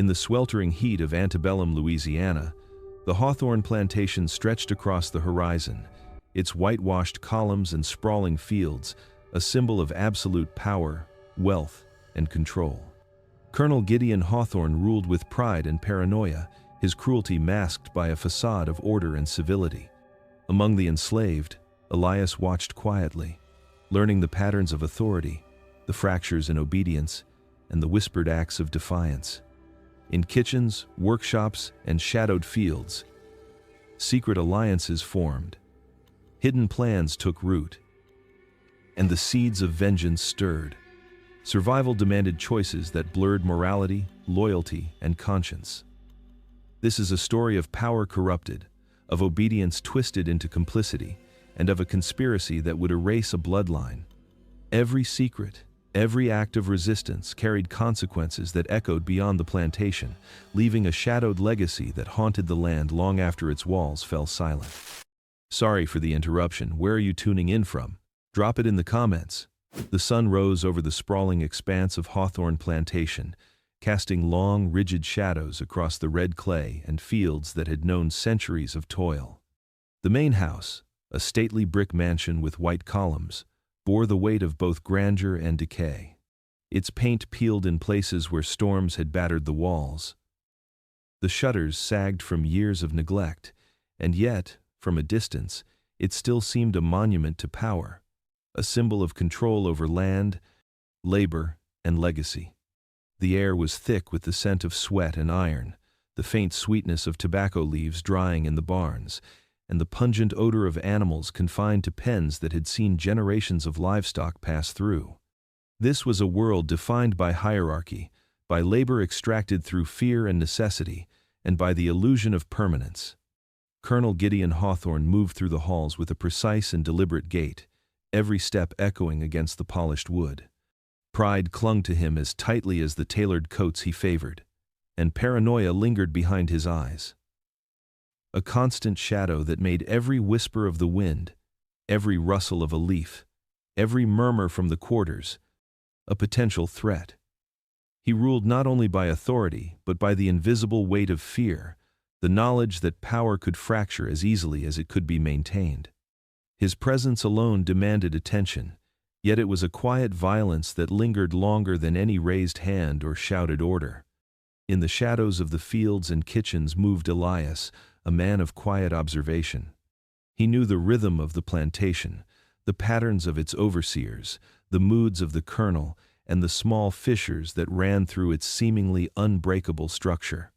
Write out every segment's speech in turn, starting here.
In the sweltering heat of antebellum Louisiana, the hawthorn plantation stretched across the horizon, its whitewashed columns and sprawling fields a symbol of absolute power, wealth, and control. Colonel Gideon Hawthorne ruled with pride and paranoia, his cruelty masked by a facade of order and civility. Among the enslaved, Elias watched quietly, learning the patterns of authority, the fractures in obedience, and the whispered acts of defiance. In kitchens, workshops, and shadowed fields, secret alliances formed. Hidden plans took root, and the seeds of vengeance stirred. Survival demanded choices that blurred morality, loyalty, and conscience. This is a story of power corrupted, of obedience twisted into complicity, and of a conspiracy that would erase a bloodline. Every secret, every act of resistance carried consequences that echoed beyond the plantation, leaving a shadowed legacy that haunted the land long after its walls fell silent. Sorry for the interruption. Where are you tuning in from? Drop it in the comments. The sun rose over the sprawling expanse of Hawthorne Plantation, casting long, rigid shadows across the red clay and fields that had known centuries of toil. The main house, a stately brick mansion with white columns, bore the weight of both grandeur and decay. Its paint peeled in places where storms had battered the walls. The shutters sagged from years of neglect, and yet, from a distance, it still seemed a monument to power, a symbol of control over land, labor, and legacy. The air was thick with the scent of sweat and iron, the faint sweetness of tobacco leaves drying in the barns, and the pungent odor of animals confined to pens that had seen generations of livestock pass through. This was a world defined by hierarchy, by labor extracted through fear and necessity, and by the illusion of permanence. Colonel Gideon Hawthorne moved through the halls with a precise and deliberate gait, every step echoing against the polished wood. Pride clung to him as tightly as the tailored coats he favored, and paranoia lingered behind his eyes. A constant shadow that made every whisper of the wind, every rustle of a leaf, every murmur from the quarters, a potential threat. He ruled not only by authority, but by the invisible weight of fear, the knowledge that power could fracture as easily as it could be maintained. His presence alone demanded attention, yet it was a quiet violence that lingered longer than any raised hand or shouted order. In the shadows of the fields and kitchens moved Elias, a man of quiet observation. He knew the rhythm of the plantation, the patterns of its overseers, the moods of the colonel, and the small fissures that ran through its seemingly unbreakable structure.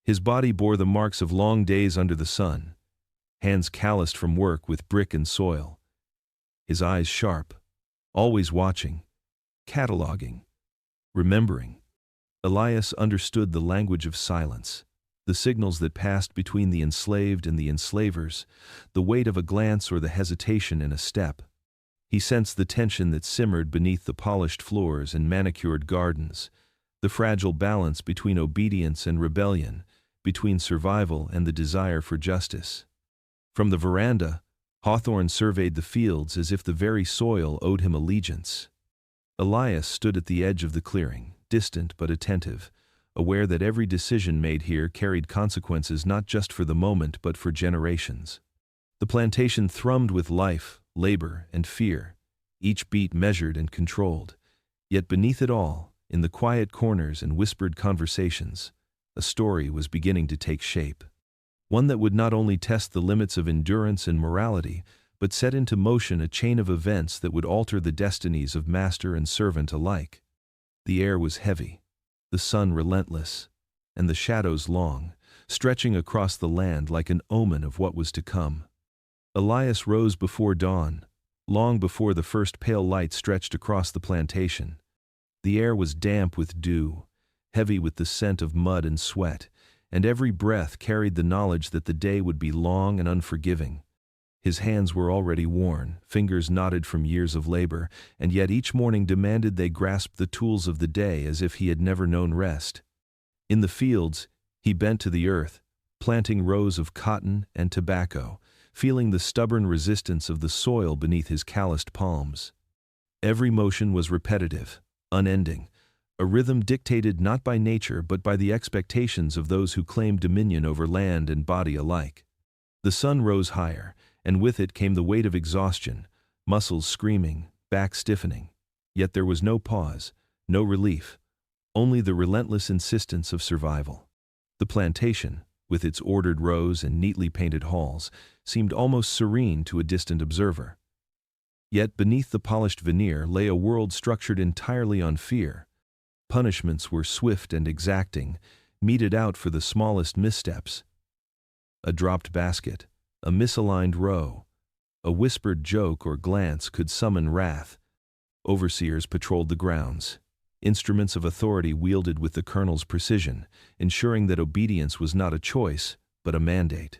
His body bore the marks of long days under the sun, hands calloused from work with brick and soil, his eyes sharp, always watching, cataloging, remembering. Elias understood the language of silence, the signals that passed between the enslaved and the enslavers, the weight of a glance or the hesitation in a step. He sensed the tension that simmered beneath the polished floors and manicured gardens, the fragile balance between obedience and rebellion, between survival and the desire for justice. From the veranda, Hawthorne surveyed the fields as if the very soil owed him allegiance. Elias stood at the edge of the clearing, distant but attentive, aware that every decision made here carried consequences not just for the moment but for generations. The plantation thrummed with life, labor, and fear, each beat measured and controlled. Yet beneath it all, in the quiet corners and whispered conversations, a story was beginning to take shape. One that would not only test the limits of endurance and morality, but set into motion a chain of events that would alter the destinies of master and servant alike. The air was heavy, the sun relentless, and the shadows long, stretching across the land like an omen of what was to come. Elias rose before dawn, long before the first pale light stretched across the plantation. The air was damp with dew, heavy with the scent of mud and sweat, and every breath carried the knowledge that the day would be long and unforgiving. His hands were already worn, fingers knotted from years of labor, and yet each morning demanded they grasp the tools of the day as if he had never known rest. In the fields, he bent to the earth, planting rows of cotton and tobacco, feeling the stubborn resistance of the soil beneath his calloused palms. Every motion was repetitive, unending, a rhythm dictated not by nature but by the expectations of those who claimed dominion over land and body alike. The sun rose higher, and with it came the weight of exhaustion, muscles screaming, back stiffening. Yet there was no pause, no relief, only the relentless insistence of survival. The plantation, with its ordered rows and neatly painted halls, seemed almost serene to a distant observer. Yet beneath the polished veneer lay a world structured entirely on fear. Punishments were swift and exacting, meted out for the smallest missteps. A dropped basket, a misaligned row, a whispered joke or glance could summon wrath. Overseers patrolled the grounds, instruments of authority wielded with the colonel's precision, ensuring that obedience was not a choice, but a mandate.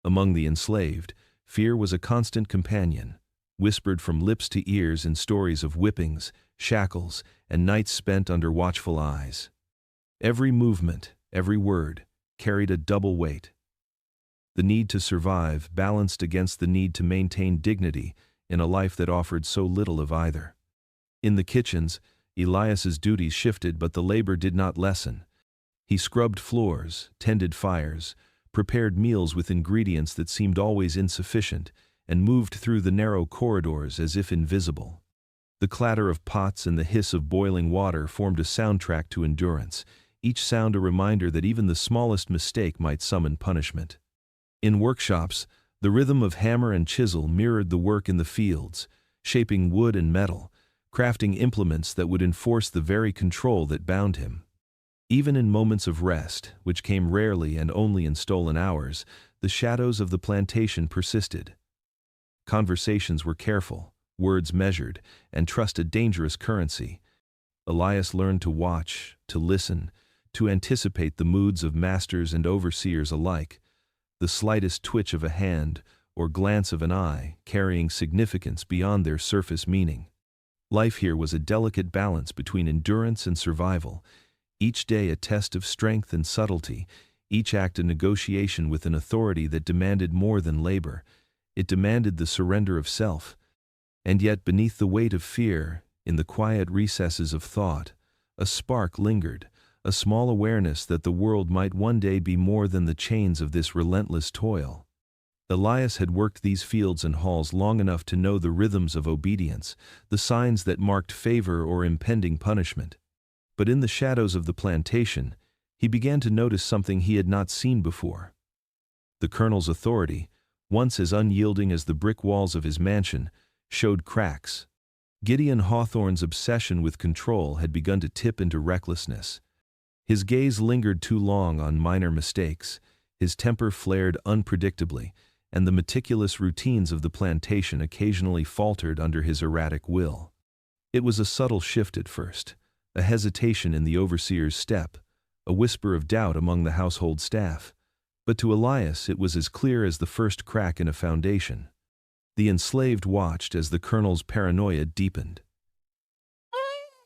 Among the enslaved, fear was a constant companion, whispered from lips to ears in stories of whippings, shackles, and nights spent under watchful eyes. Every movement, every word, carried a double weight. The need to survive balanced against the need to maintain dignity in a life that offered so little of either. In the kitchens, Elias's duties shifted, but the labor did not lessen. He scrubbed floors, tended fires, prepared meals with ingredients that seemed always insufficient, and moved through the narrow corridors as if invisible. The clatter of pots and the hiss of boiling water formed a soundtrack to endurance, each sound a reminder that even the smallest mistake might summon punishment. In workshops, the rhythm of hammer and chisel mirrored the work in the fields, shaping wood and metal, crafting implements that would enforce the very control that bound him. Even in moments of rest, which came rarely and only in stolen hours, the shadows of the plantation persisted. Conversations were careful, words measured, and trust a dangerous currency. Elias learned to watch, to listen, to anticipate the moods of masters and overseers alike, the slightest twitch of a hand or glance of an eye carrying significance beyond their surface meaning. Life here was a delicate balance between endurance and survival, each day a test of strength and subtlety, each act a negotiation with an authority that demanded more than labor. It demanded the surrender of self. And yet beneath the weight of fear, in the quiet recesses of thought, a spark lingered, a small awareness that the world might one day be more than the chains of this relentless toil. Elias had worked these fields and halls long enough to know the rhythms of obedience, the signs that marked favor or impending punishment. But in the shadows of the plantation, he began to notice something he had not seen before. The colonel's authority, once as unyielding as the brick walls of his mansion, showed cracks. Gideon Hawthorne's obsession with control had begun to tip into recklessness. His gaze lingered too long on minor mistakes, his temper flared unpredictably, and the meticulous routines of the plantation occasionally faltered under his erratic will. It was a subtle shift at first, a hesitation in the overseer's step, a whisper of doubt among the household staff. But to Elias it was as clear as the first crack in a foundation. The enslaved watched as the colonel's paranoia deepened.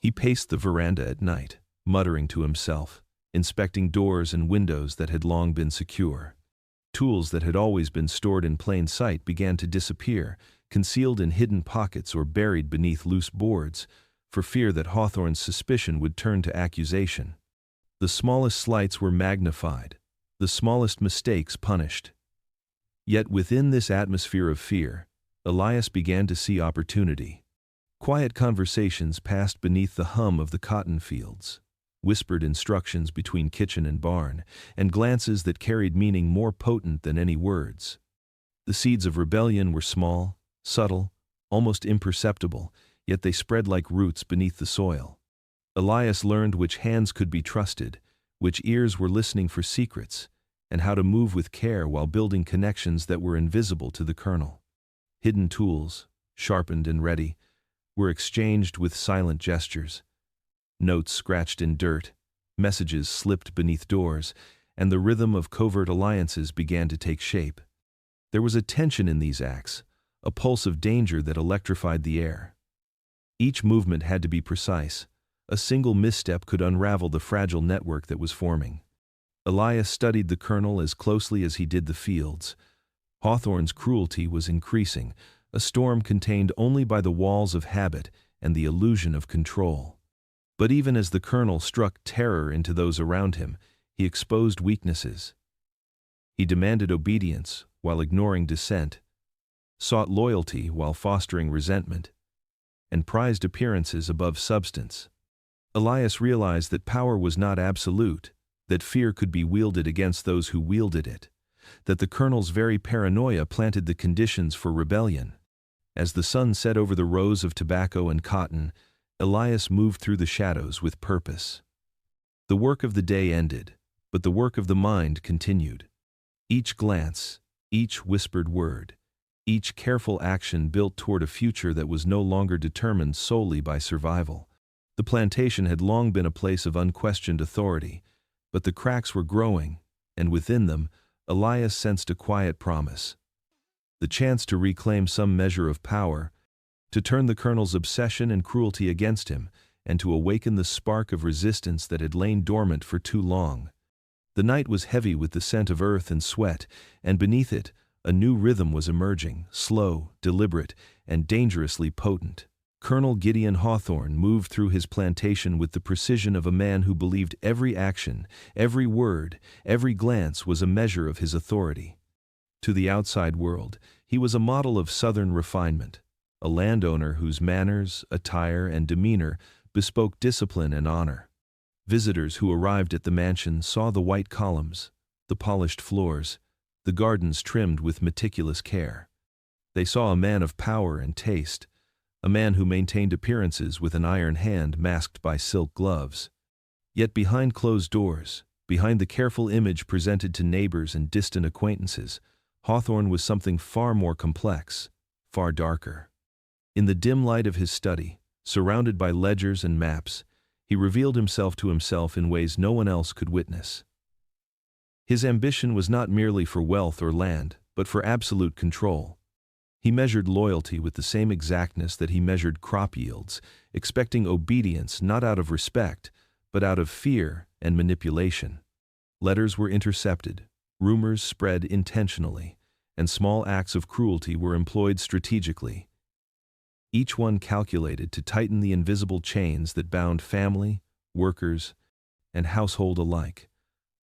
He paced the veranda at night, muttering to himself, inspecting doors and windows that had long been secure. Tools that had always been stored in plain sight began to disappear, concealed in hidden pockets or buried beneath loose boards, for fear that Hawthorne's suspicion would turn to accusation. The smallest slights were magnified, the smallest mistakes punished. Yet within this atmosphere of fear, Elias began to see opportunity. Quiet conversations passed beneath the hum of the cotton fields, whispered instructions between kitchen and barn, and glances that carried meaning more potent than any words. The seeds of rebellion were small, subtle, almost imperceptible, yet they spread like roots beneath the soil. Elias learned which hands could be trusted, which ears were listening for secrets, and how to move with care while building connections that were invisible to the colonel. Hidden tools, sharpened and ready, were exchanged with silent gestures. Notes scratched in dirt, messages slipped beneath doors, and the rhythm of covert alliances began to take shape. There was a tension in these acts, a pulse of danger that electrified the air. Each movement had to be precise. A single misstep could unravel the fragile network that was forming. Elias studied the colonel as closely as he did the fields. Hawthorne's cruelty was increasing, a storm contained only by the walls of habit and the illusion of control. But even as the colonel struck terror into those around him, he exposed weaknesses. He demanded obedience while ignoring dissent, sought loyalty while fostering resentment, and prized appearances above substance. Elias realized that power was not absolute, that fear could be wielded against those who wielded it, that the colonel's very paranoia planted the conditions for rebellion. As the sun set over the rows of tobacco and cotton, Elias moved through the shadows with purpose. The work of the day ended, but the work of the mind continued. Each glance, each whispered word, each careful action built toward a future that was no longer determined solely by survival. The plantation had long been a place of unquestioned authority, but the cracks were growing, and within them, Elias sensed a quiet promise. The chance to reclaim some measure of power, to turn the colonel's obsession and cruelty against him, and to awaken the spark of resistance that had lain dormant for too long. The night was heavy with the scent of earth and sweat, and beneath it, a new rhythm was emerging, slow, deliberate, and dangerously potent. Colonel Gideon Hawthorne moved through his plantation with the precision of a man who believed every action, every word, every glance was a measure of his authority. To the outside world, he was a model of Southern refinement, a landowner whose manners, attire, and demeanor bespoke discipline and honor. Visitors who arrived at the mansion saw the white columns, the polished floors, the gardens trimmed with meticulous care. They saw a man of power and taste, a man who maintained appearances with an iron hand masked by silk gloves. Yet behind closed doors, behind the careful image presented to neighbors and distant acquaintances, Hawthorne was something far more complex, far darker. In the dim light of his study, surrounded by ledgers and maps, he revealed himself to himself in ways no one else could witness. His ambition was not merely for wealth or land, but for absolute control. He measured loyalty with the same exactness that he measured crop yields, expecting obedience not out of respect, but out of fear and manipulation. Letters were intercepted, rumors spread intentionally, and small acts of cruelty were employed strategically. Each one calculated to tighten the invisible chains that bound family, workers, and household alike.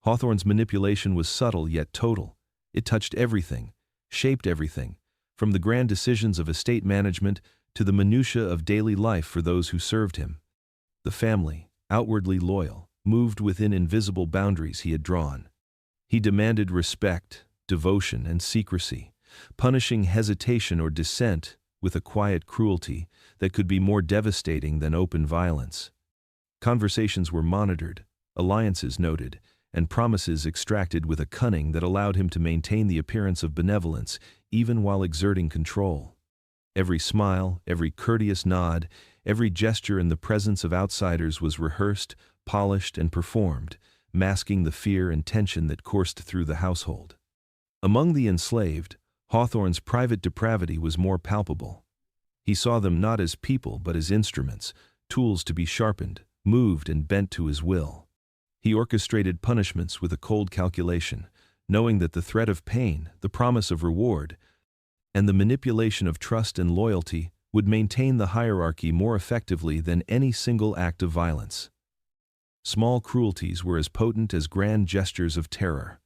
Hawthorne's manipulation was subtle yet total. It touched everything, shaped everything, from the grand decisions of estate management to the minutiae of daily life for those who served him. The family, outwardly loyal, moved within invisible boundaries he had drawn. He demanded respect, devotion, and secrecy, punishing hesitation or dissent with a quiet cruelty that could be more devastating than open violence. Conversations were monitored, alliances noted, and promises extracted with a cunning that allowed him to maintain the appearance of benevolence even while exerting control. Every smile, every courteous nod, every gesture in the presence of outsiders was rehearsed, polished, and performed, masking the fear and tension that coursed through the household. Among the enslaved, Hawthorne's private depravity was more palpable. He saw them not as people but as instruments, tools to be sharpened, moved, and bent to his will. He orchestrated punishments with a cold calculation, knowing that the threat of pain, the promise of reward, and the manipulation of trust and loyalty would maintain the hierarchy more effectively than any single act of violence. Small cruelties were as potent as grand gestures of terror.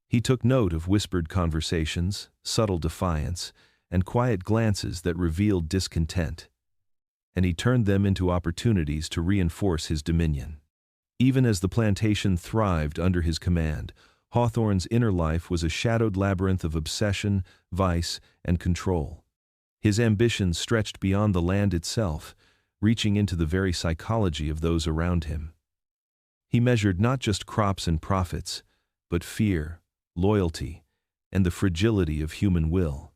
He took note of whispered conversations, subtle defiance, and quiet glances that revealed discontent, and he turned them into opportunities to reinforce his dominion. Even as the plantation thrived under his command, Hawthorne's inner life was a shadowed labyrinth of obsession, vice, and control. His ambitions stretched beyond the land itself, reaching into the very psychology of those around him. He measured not just crops and profits, but fear, loyalty, and the fragility of human will.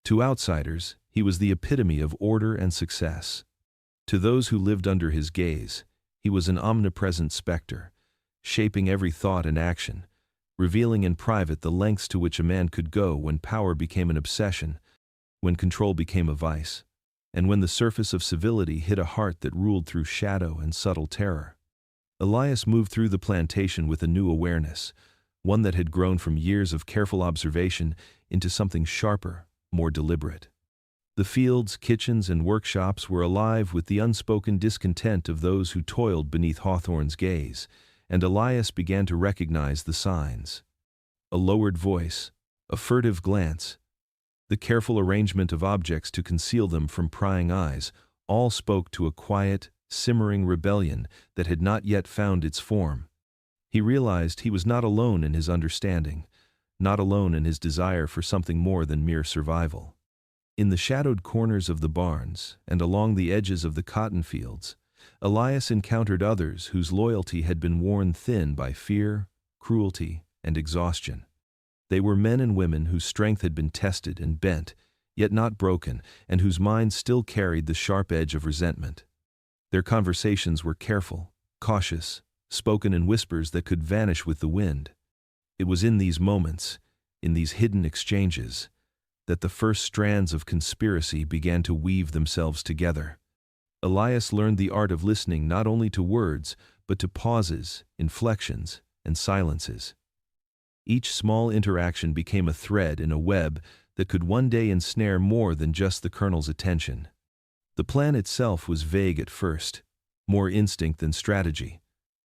To outsiders, he was the epitome of order and success. To those who lived under his gaze, he was an omnipresent specter, shaping every thought and action, revealing in private the lengths to which a man could go when power became an obsession, when control became a vice, and when the surface of civility hid a heart that ruled through shadow and subtle terror. Elias moved through the plantation with a new awareness, one that had grown from years of careful observation into something sharper, more deliberate. The fields, kitchens, and workshops were alive with the unspoken discontent of those who toiled beneath Hawthorne's gaze, and Elias began to recognize the signs. A lowered voice, a furtive glance, the careful arrangement of objects to conceal them from prying eyes, all spoke to a quiet, simmering rebellion that had not yet found its form. He realized he was not alone in his understanding, not alone in his desire for something more than mere survival. In the shadowed corners of the barns and along the edges of the cotton fields, Elias encountered others whose loyalty had been worn thin by fear, cruelty, and exhaustion. They were men and women whose strength had been tested and bent, yet not broken, and whose minds still carried the sharp edge of resentment. Their conversations were careful, cautious, spoken in whispers that could vanish with the wind. It was in these moments, in these hidden exchanges, that the first strands of conspiracy began to weave themselves together. Elias learned the art of listening not only to words, but to pauses, inflections, and silences. Each small interaction became a thread in a web that could one day ensnare more than just the colonel's attention. The plan itself was vague at first, more instinct than strategy,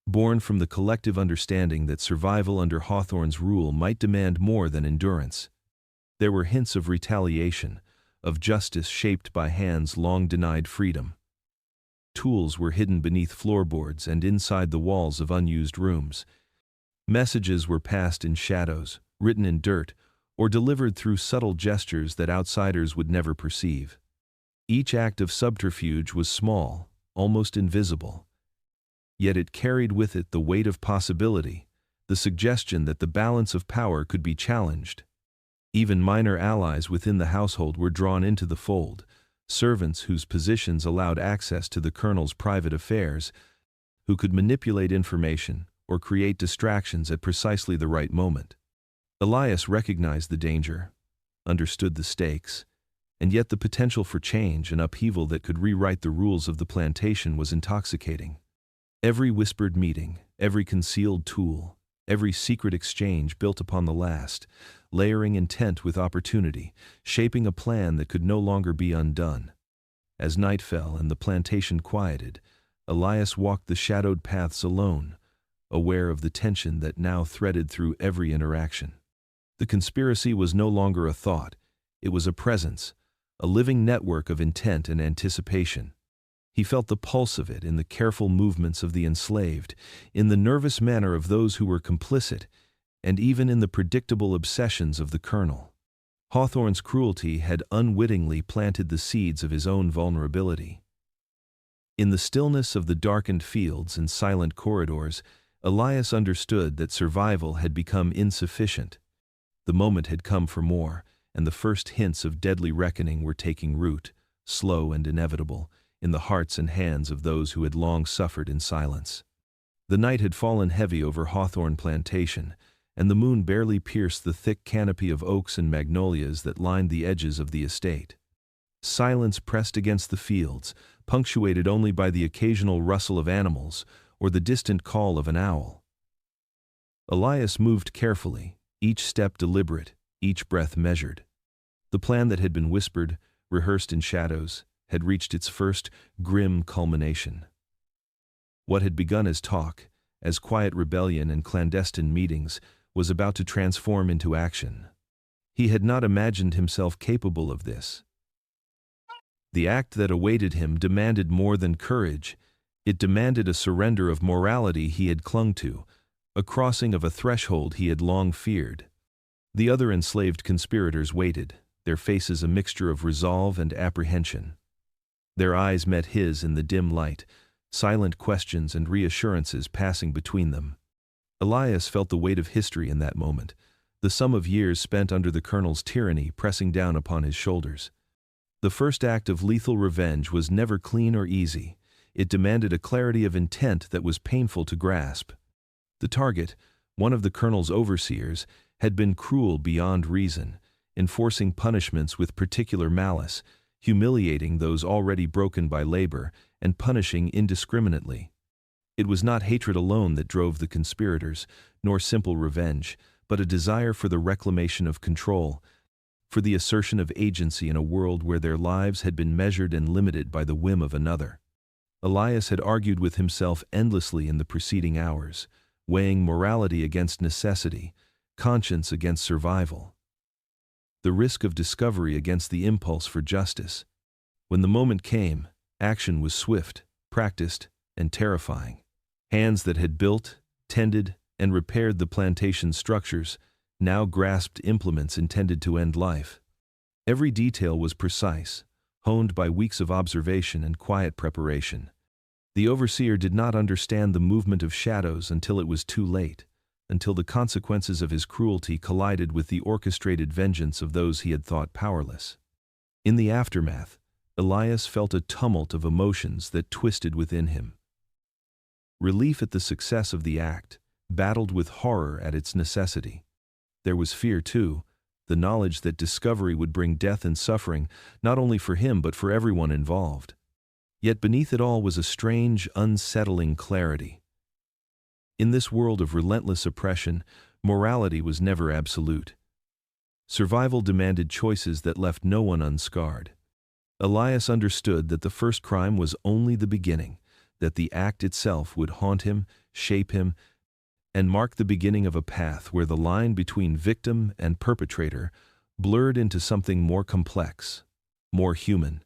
born from the collective understanding that survival under Hawthorne's rule might demand more than endurance. There were hints of retaliation, of justice shaped by hands long denied freedom. Tools were hidden beneath floorboards and inside the walls of unused rooms. Messages were passed in shadows, written in dirt, or delivered through subtle gestures that outsiders would never perceive. Each act of subterfuge was small, almost invisible. Yet it carried with it the weight of possibility, the suggestion that the balance of power could be challenged. Even minor allies within the household were drawn into the fold, servants whose positions allowed access to the colonel's private affairs, who could manipulate information or create distractions at precisely the right moment. Elias recognized the danger, understood the stakes, and yet the potential for change and upheaval that could rewrite the rules of the plantation was intoxicating. Every whispered meeting, every concealed tool, every secret exchange built upon the last, layering intent with opportunity, shaping a plan that could no longer be undone. As night fell and the plantation quieted, Elias walked the shadowed paths alone, aware of the tension that now threaded through every interaction. The conspiracy was no longer a thought, it was a presence, a living network of intent and anticipation. He felt the pulse of it in the careful movements of the enslaved, in the nervous manner of those who were complicit, and even in the predictable obsessions of the colonel. Hawthorne's cruelty had unwittingly planted the seeds of his own vulnerability. In the stillness of the darkened fields and silent corridors, Elias understood that survival had become insufficient. The moment had come for more, and the first hints of deadly reckoning were taking root, slow and inevitable, in the hearts and hands of those who had long suffered in silence. The night had fallen heavy over Hawthorne Plantation, and the moon barely pierced the thick canopy of oaks and magnolias that lined the edges of the estate. Silence pressed against the fields, punctuated only by the occasional rustle of animals or the distant call of an owl. Elias moved carefully, each step deliberate, each breath measured. The plan that had been whispered, rehearsed in shadows, had reached its first grim culmination. What had begun as talk, as quiet rebellion and clandestine meetings, was about to transform into action. He had not imagined himself capable of this. The act that awaited him demanded more than courage. It demanded a surrender of morality he had clung to, a crossing of a threshold he had long feared. The other enslaved conspirators waited, their faces a mixture of resolve and apprehension. Their eyes met his in the dim light, silent questions and reassurances passing between them. Elias felt the weight of history in that moment, the sum of years spent under the colonel's tyranny pressing down upon his shoulders. The first act of lethal revenge was never clean or easy. It demanded a clarity of intent that was painful to grasp. The target, one of the colonel's overseers, had been cruel beyond reason, enforcing punishments with particular malice, humiliating those already broken by labor, and punishing indiscriminately. It was not hatred alone that drove the conspirators, nor simple revenge, but a desire for the reclamation of control, for the assertion of agency in a world where their lives had been measured and limited by the whim of another. Elias had argued with himself endlessly in the preceding hours, weighing morality against necessity, conscience against survival, the risk of discovery against the impulse for justice. When the moment came, action was swift, practiced, and terrifying. Hands that had built, tended, and repaired the plantation structures now grasped implements intended to end life. Every detail was precise, honed by weeks of observation and quiet preparation. The overseer did not understand the movement of shadows until it was too late, until the consequences of his cruelty collided with the orchestrated vengeance of those he had thought powerless. In the aftermath, Elias felt a tumult of emotions that twisted within him. Relief at the success of the act battled with horror at its necessity. There was fear, too, the knowledge that discovery would bring death and suffering, not only for him but for everyone involved. Yet beneath it all was a strange, unsettling clarity. In this world of relentless oppression, morality was never absolute. Survival demanded choices that left no one unscarred. Elias understood that the first crime was only the beginning, that the act itself would haunt him, shape him, and mark the beginning of a path where the line between victim and perpetrator blurred into something more complex, more human,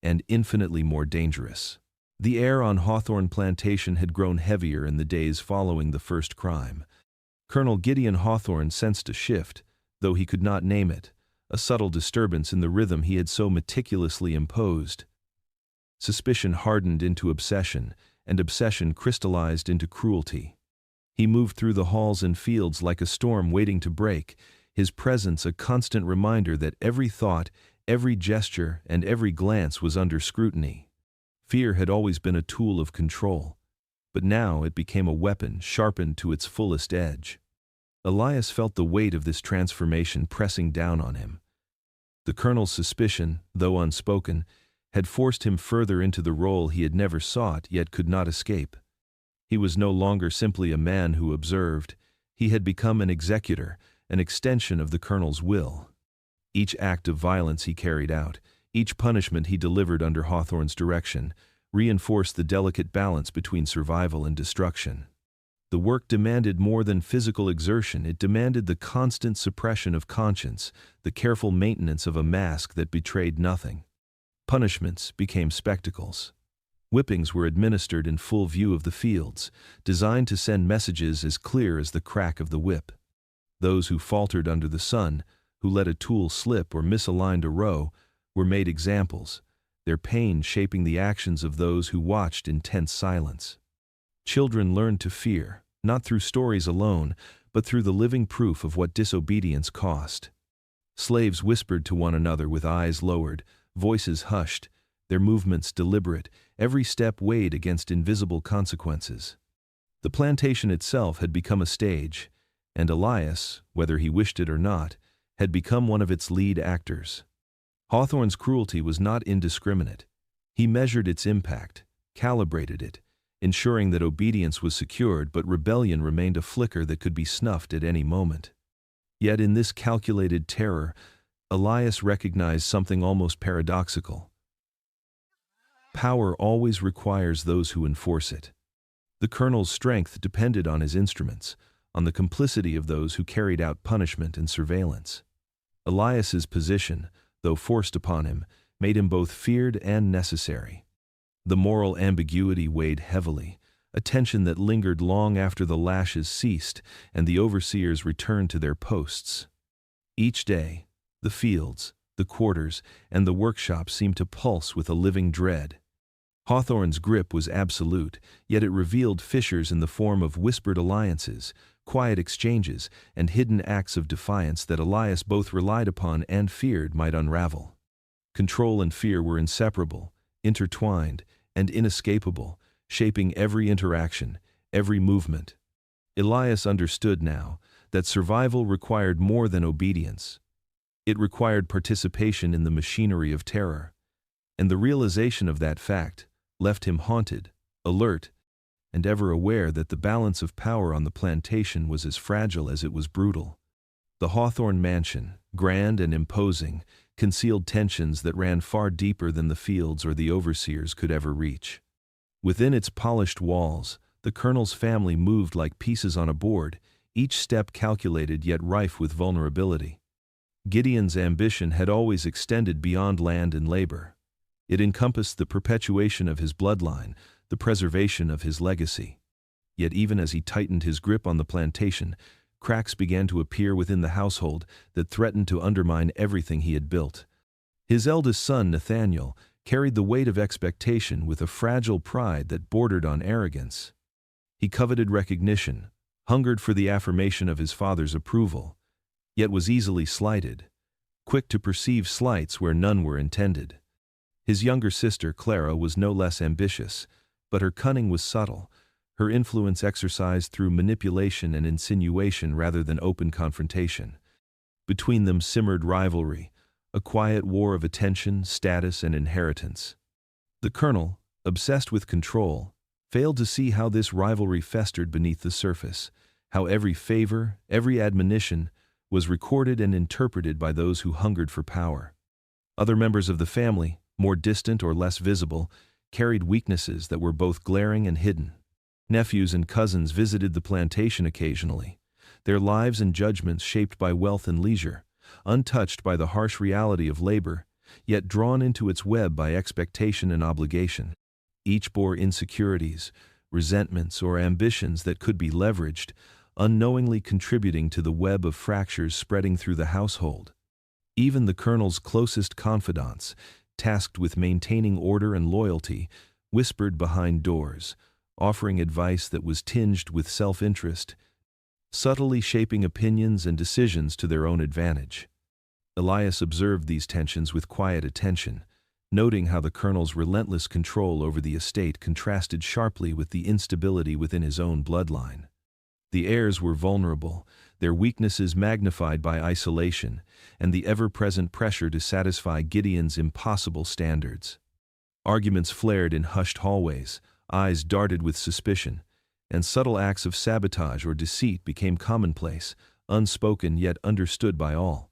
and infinitely more dangerous. The air on Hawthorne Plantation had grown heavier in the days following the first crime. Colonel Gideon Hawthorne sensed a shift, though he could not name it, a subtle disturbance in the rhythm he had so meticulously imposed. Suspicion hardened into obsession, and obsession crystallized into cruelty. He moved through the halls and fields like a storm waiting to break, his presence a constant reminder that every thought, every gesture, and every glance was under scrutiny. Fear had always been a tool of control, but now it became a weapon sharpened to its fullest edge. Elias felt the weight of this transformation pressing down on him. The colonel's suspicion, though unspoken, had forced him further into the role he had never sought yet could not escape. He was no longer simply a man who observed. He had become an executor, an extension of the colonel's will. Each act of violence he carried out, each punishment he delivered under Hawthorne's direction, reinforced the delicate balance between survival and destruction. The work demanded more than physical exertion. It demanded the constant suppression of conscience, the careful maintenance of a mask that betrayed nothing. Punishments became spectacles. Whippings were administered in full view of the fields, designed to send messages as clear as the crack of the whip. Those who faltered under the sun, who let a tool slip or misaligned a row, were made examples, their pain shaping the actions of those who watched in tense silence. Children learned to fear, not through stories alone, but through the living proof of what disobedience cost. Slaves whispered to one another with eyes lowered, voices hushed, their movements deliberate, every step weighed against invisible consequences. The plantation itself had become a stage, and Elias, whether he wished it or not, had become one of its lead actors. Hawthorne's cruelty was not indiscriminate. He measured its impact, calibrated it, ensuring that obedience was secured but rebellion remained a flicker that could be snuffed at any moment. Yet in this calculated terror, Elias recognized something almost paradoxical. Power always requires those who enforce it. The colonel's strength depended on his instruments, on the complicity of those who carried out punishment and surveillance. Elias's position, though forced upon him, made him both feared and necessary. The moral ambiguity weighed heavily, a tension that lingered long after the lashes ceased and the overseers returned to their posts. Each day, the fields, the quarters, and the workshop seemed to pulse with a living dread. Hawthorne's grip was absolute, yet it revealed fissures in the form of whispered alliances, quiet exchanges, and hidden acts of defiance that Elias both relied upon and feared might unravel. Control and fear were inseparable, intertwined, and inescapable, shaping every interaction, every movement. Elias understood now that survival required more than obedience. It required participation in the machinery of terror, and the realization of that fact left him haunted, alert, and ever aware that the balance of power on the plantation was as fragile as it was brutal. The Hawthorne mansion, grand and imposing, concealed tensions that ran far deeper than the fields or the overseers could ever reach. Within its polished walls, the colonel's family moved like pieces on a board, each step calculated yet rife with vulnerability. Gideon's ambition had always extended beyond land and labor. It encompassed the perpetuation of his bloodline, the preservation of his legacy. Yet even as he tightened his grip on the plantation, cracks began to appear within the household that threatened to undermine everything he had built. His eldest son, Nathaniel, carried the weight of expectation with a fragile pride that bordered on arrogance. He coveted recognition, hungered for the affirmation of his father's approval, yet was easily slighted, quick to perceive slights where none were intended. His younger sister, Clara, was no less ambitious, but her cunning was subtle, her influence exercised through manipulation and insinuation rather than open confrontation. Between them simmered rivalry, a quiet war of attention, status, and inheritance. The colonel, obsessed with control, failed to see how this rivalry festered beneath the surface, how every favor, every admonition, was recorded and interpreted by those who hungered for power. Other members of the family, more distant or less visible, carried weaknesses that were both glaring and hidden. Nephews and cousins visited the plantation occasionally, their lives and judgments shaped by wealth and leisure, untouched by the harsh reality of labor, yet drawn into its web by expectation and obligation. Each bore insecurities, resentments, or ambitions that could be leveraged, unknowingly contributing to the web of fractures spreading through the household. Even the colonel's closest confidants, tasked with maintaining order and loyalty, whispered behind doors, offering advice that was tinged with self-interest, subtly shaping opinions and decisions to their own advantage. Elias observed these tensions with quiet attention, noting how the colonel's relentless control over the estate contrasted sharply with the instability within his own bloodline. The heirs were vulnerable, their weaknesses magnified by isolation, and the ever-present pressure to satisfy Gideon's impossible standards. Arguments flared in hushed hallways, eyes darted with suspicion, and subtle acts of sabotage or deceit became commonplace, unspoken yet understood by all.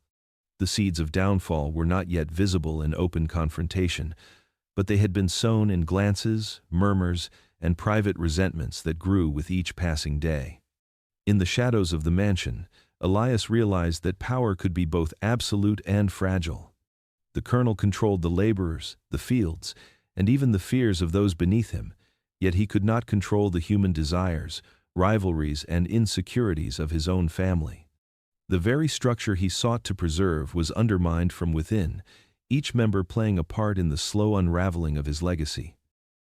The seeds of downfall were not yet visible in open confrontation, but they had been sown in glances, murmurs, and private resentments that grew with each passing day. In the shadows of the mansion, Elias realized that power could be both absolute and fragile. The colonel controlled the laborers, the fields, and even the fears of those beneath him, yet he could not control the human desires, rivalries, and insecurities of his own family. The very structure he sought to preserve was undermined from within, each member playing a part in the slow unraveling of his legacy.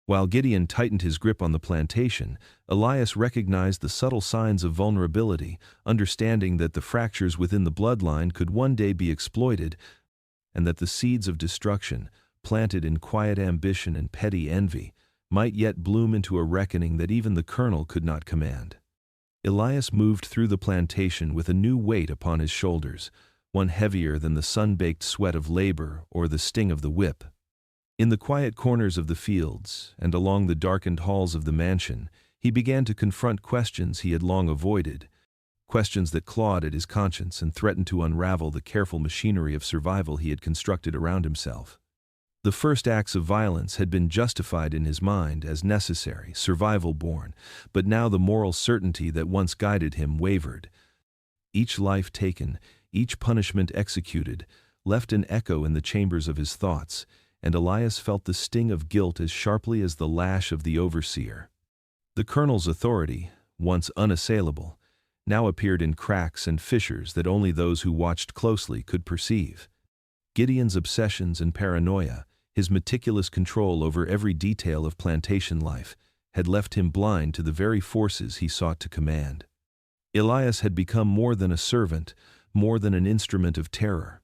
While Gideon tightened his grip on the plantation, Elias recognized the subtle signs of vulnerability, understanding that the fractures within the bloodline could one day be exploited, and that the seeds of destruction, planted in quiet ambition and petty envy, might yet bloom into a reckoning that even the colonel could not command. Elias moved through the plantation with a new weight upon his shoulders, one heavier than the sun-baked sweat of labor or the sting of the whip. In the quiet corners of the fields and along the darkened halls of the mansion, he began to confront questions he had long avoided, questions that clawed at his conscience and threatened to unravel the careful machinery of survival he had constructed around himself. The first acts of violence had been justified in his mind as necessary, survival-born, but now the moral certainty that once guided him wavered. Each life taken, each punishment executed, left an echo in the chambers of his thoughts, and Elias felt the sting of guilt as sharply as the lash of the overseer. The colonel's authority, once unassailable, now appeared in cracks and fissures that only those who watched closely could perceive. Gideon's obsessions and paranoia, his meticulous control over every detail of plantation life, had left him blind to the very forces he sought to command. Elias had become more than a servant, more than an instrument of terror.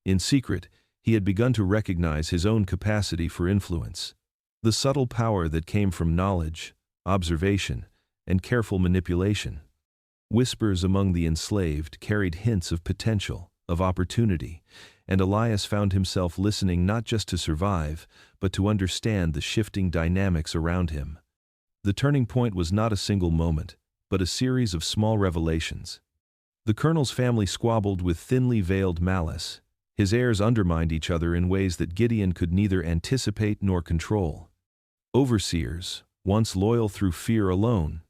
In secret, he had begun to recognize his own capacity for influence, the subtle power that came from knowledge, observation, and careful manipulation. Whispers among the enslaved carried hints of potential, of opportunity, and Elias found himself listening not just to survive, but to understand the shifting dynamics around him. The turning point was not a single moment, but a series of small revelations. The colonel's family squabbled with thinly veiled malice. His heirs undermined each other in ways that Gideon could neither anticipate nor control. Overseers, once loyal through fear alone,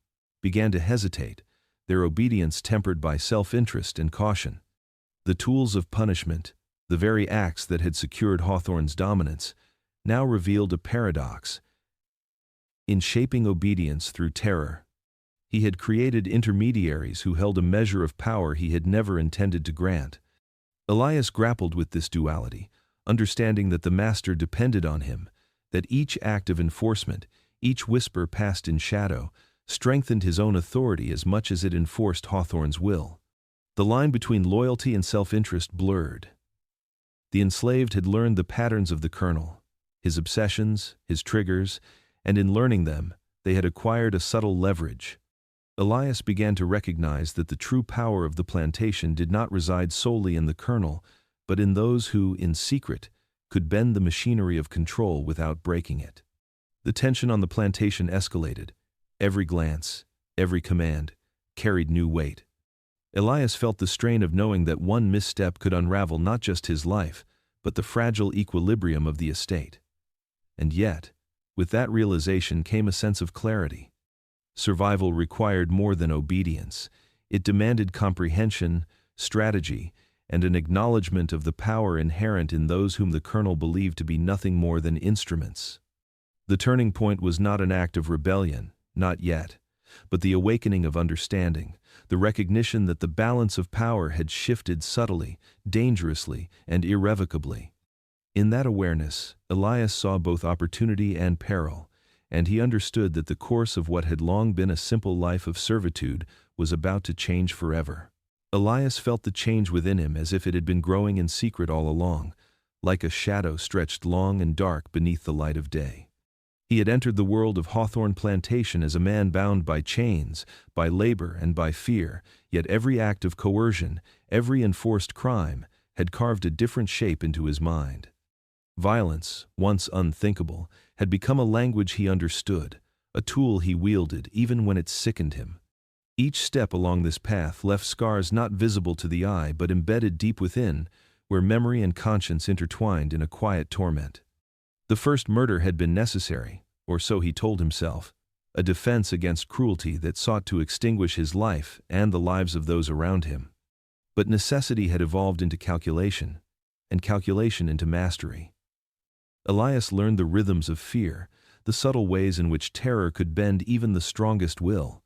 began to hesitate, their obedience tempered by self-interest and caution. The tools of punishment, the very acts that had secured Hawthorne's dominance, now revealed a paradox. In shaping obedience through terror, he had created intermediaries who held a measure of power he had never intended to grant. Elias grappled with this duality, understanding that the master depended on him, that each act of enforcement, each whisper passed in shadow, strengthened his own authority as much as it enforced Hawthorne's will. The line between loyalty and self-interest blurred. The enslaved had learned the patterns of the colonel, his obsessions, his triggers, and in learning them, they had acquired a subtle leverage. Elias began to recognize that the true power of the plantation did not reside solely in the colonel, but in those who, in secret, could bend the machinery of control without breaking it. The tension on the plantation escalated. Every glance, every command, carried new weight. Elias felt the strain of knowing that one misstep could unravel not just his life, but the fragile equilibrium of the estate. And yet, with that realization came a sense of clarity. Survival required more than obedience. It demanded comprehension, strategy, and an acknowledgement of the power inherent in those whom the colonel believed to be nothing more than instruments. The turning point was not an act of rebellion, not yet, but the awakening of understanding, the recognition that the balance of power had shifted subtly, dangerously, and irrevocably. In that awareness, Elias saw both opportunity and peril, and he understood that the course of what had long been a simple life of servitude was about to change forever. Elias felt the change within him as if it had been growing in secret all along, like a shadow stretched long and dark beneath the light of day. He had entered the world of Hawthorne Plantation as a man bound by chains, by labor, and by fear, yet every act of coercion, every enforced crime, had carved a different shape into his mind. Violence, once unthinkable, had become a language he understood, a tool he wielded even when it sickened him. Each step along this path left scars not visible to the eye but embedded deep within, where memory and conscience intertwined in a quiet torment. The first murder had been necessary, or so he told himself, a defense against cruelty that sought to extinguish his life and the lives of those around him. But necessity had evolved into calculation, and calculation into mastery. Elias learned the rhythms of fear, the subtle ways in which terror could bend even the strongest will.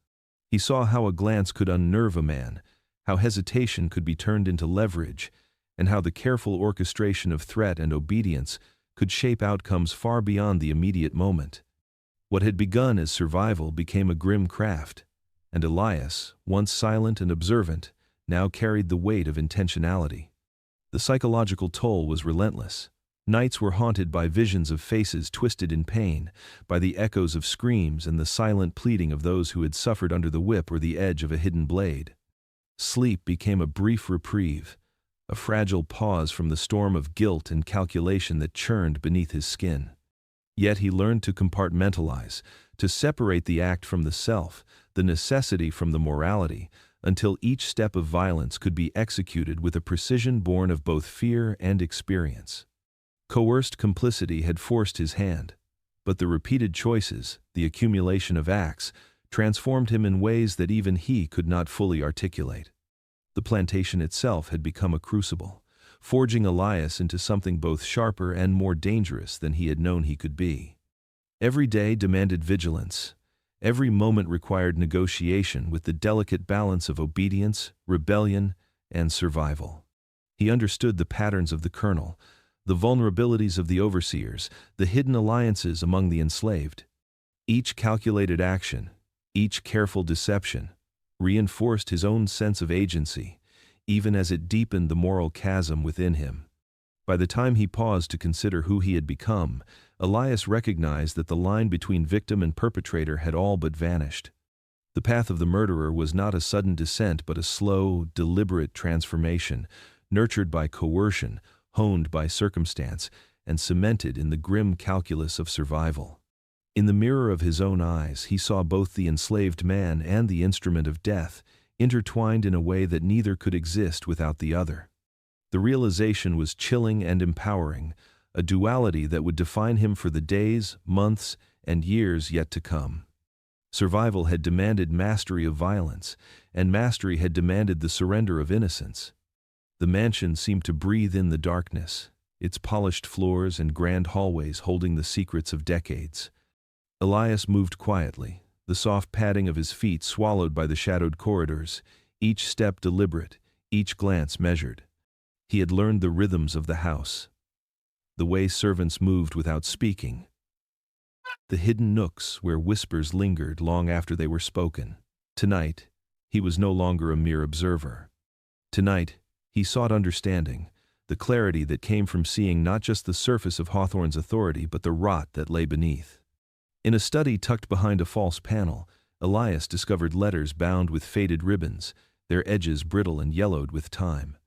He saw how a glance could unnerve a man, how hesitation could be turned into leverage, and how the careful orchestration of threat and obedience could shape outcomes far beyond the immediate moment. What had begun as survival became a grim craft, and Elias, once silent and observant, now carried the weight of intentionality. The psychological toll was relentless. Nights were haunted by visions of faces twisted in pain, by the echoes of screams and the silent pleading of those who had suffered under the whip or the edge of a hidden blade. Sleep became a brief reprieve, a fragile pause from the storm of guilt and calculation that churned beneath his skin. Yet he learned to compartmentalize, to separate the act from the self, the necessity from the morality, until each step of violence could be executed with a precision born of both fear and experience. Coerced complicity had forced his hand, but the repeated choices, the accumulation of acts, transformed him in ways that even he could not fully articulate. The plantation itself had become a crucible, forging Elias into something both sharper and more dangerous than he had known he could be. Every day demanded vigilance. Every moment required negotiation with the delicate balance of obedience, rebellion, and survival. He understood the patterns of the colonel, the vulnerabilities of the overseers, the hidden alliances among the enslaved. Each calculated action, each careful deception, reinforced his own sense of agency, even as it deepened the moral chasm within him. By the time he paused to consider who he had become, Elias recognized that the line between victim and perpetrator had all but vanished. The path of the murderer was not a sudden descent but a slow, deliberate transformation, nurtured by coercion, honed by circumstance, and cemented in the grim calculus of survival. In the mirror of his own eyes, he saw both the enslaved man and the instrument of death, intertwined in a way that neither could exist without the other. The realization was chilling and empowering, a duality that would define him for the days, months, and years yet to come. Survival had demanded mastery of violence, and mastery had demanded the surrender of innocence. The mansion seemed to breathe in the darkness, its polished floors and grand hallways holding the secrets of decades. Elias moved quietly, the soft padding of his feet swallowed by the shadowed corridors, each step deliberate, each glance measured. He had learned the rhythms of the house, the way servants moved without speaking, the hidden nooks where whispers lingered long after they were spoken. Tonight, he was no longer a mere observer. Tonight, he sought understanding, the clarity that came from seeing not just the surface of Hawthorne's authority but the rot that lay beneath. In a study tucked behind a false panel, Elias discovered letters bound with faded ribbons, their edges brittle and yellowed with time.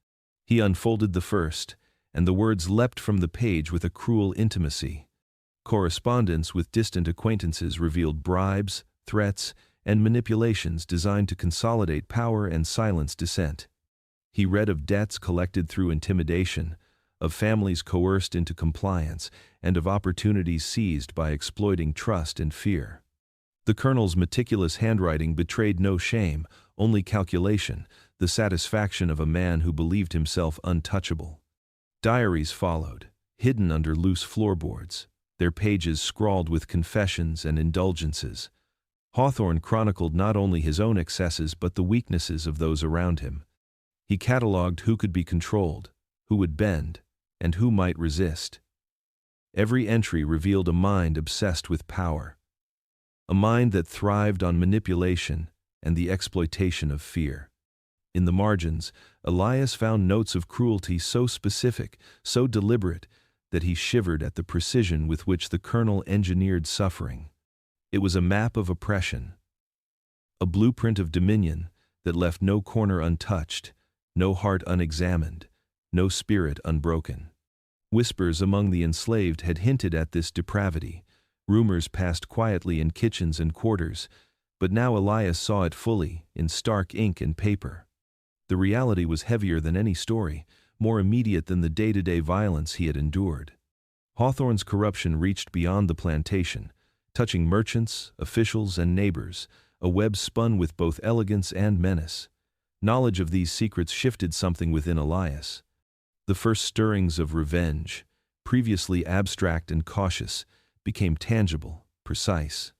He unfolded the first, and the words leapt from the page with a cruel intimacy. Correspondence with distant acquaintances revealed bribes, threats, and manipulations designed to consolidate power and silence dissent. He read of debts collected through intimidation, of families coerced into compliance, and of opportunities seized by exploiting trust and fear. The colonel's meticulous handwriting betrayed no shame, only calculation, the satisfaction of a man who believed himself untouchable. Diaries followed, hidden under loose floorboards, their pages scrawled with confessions and indulgences. Hawthorne chronicled not only his own excesses but the weaknesses of those around him. He catalogued who could be controlled, who would bend, and who might resist. Every entry revealed a mind obsessed with power, a mind that thrived on manipulation and the exploitation of fear. In the margins, Elias found notes of cruelty so specific, so deliberate, that he shivered at the precision with which the colonel engineered suffering. It was a map of oppression, a blueprint of dominion that left no corner untouched, no heart unexamined, no spirit unbroken. Whispers among the enslaved had hinted at this depravity. Rumors passed quietly in kitchens and quarters, but now Elias saw it fully, in stark ink and paper. The reality was heavier than any story, more immediate than the day-to-day violence he had endured. Hawthorne's corruption reached beyond the plantation, touching merchants, officials, and neighbors, a web spun with both elegance and menace. Knowledge of these secrets shifted something within Elias. The first stirrings of revenge, previously abstract and cautious, became tangible, precise.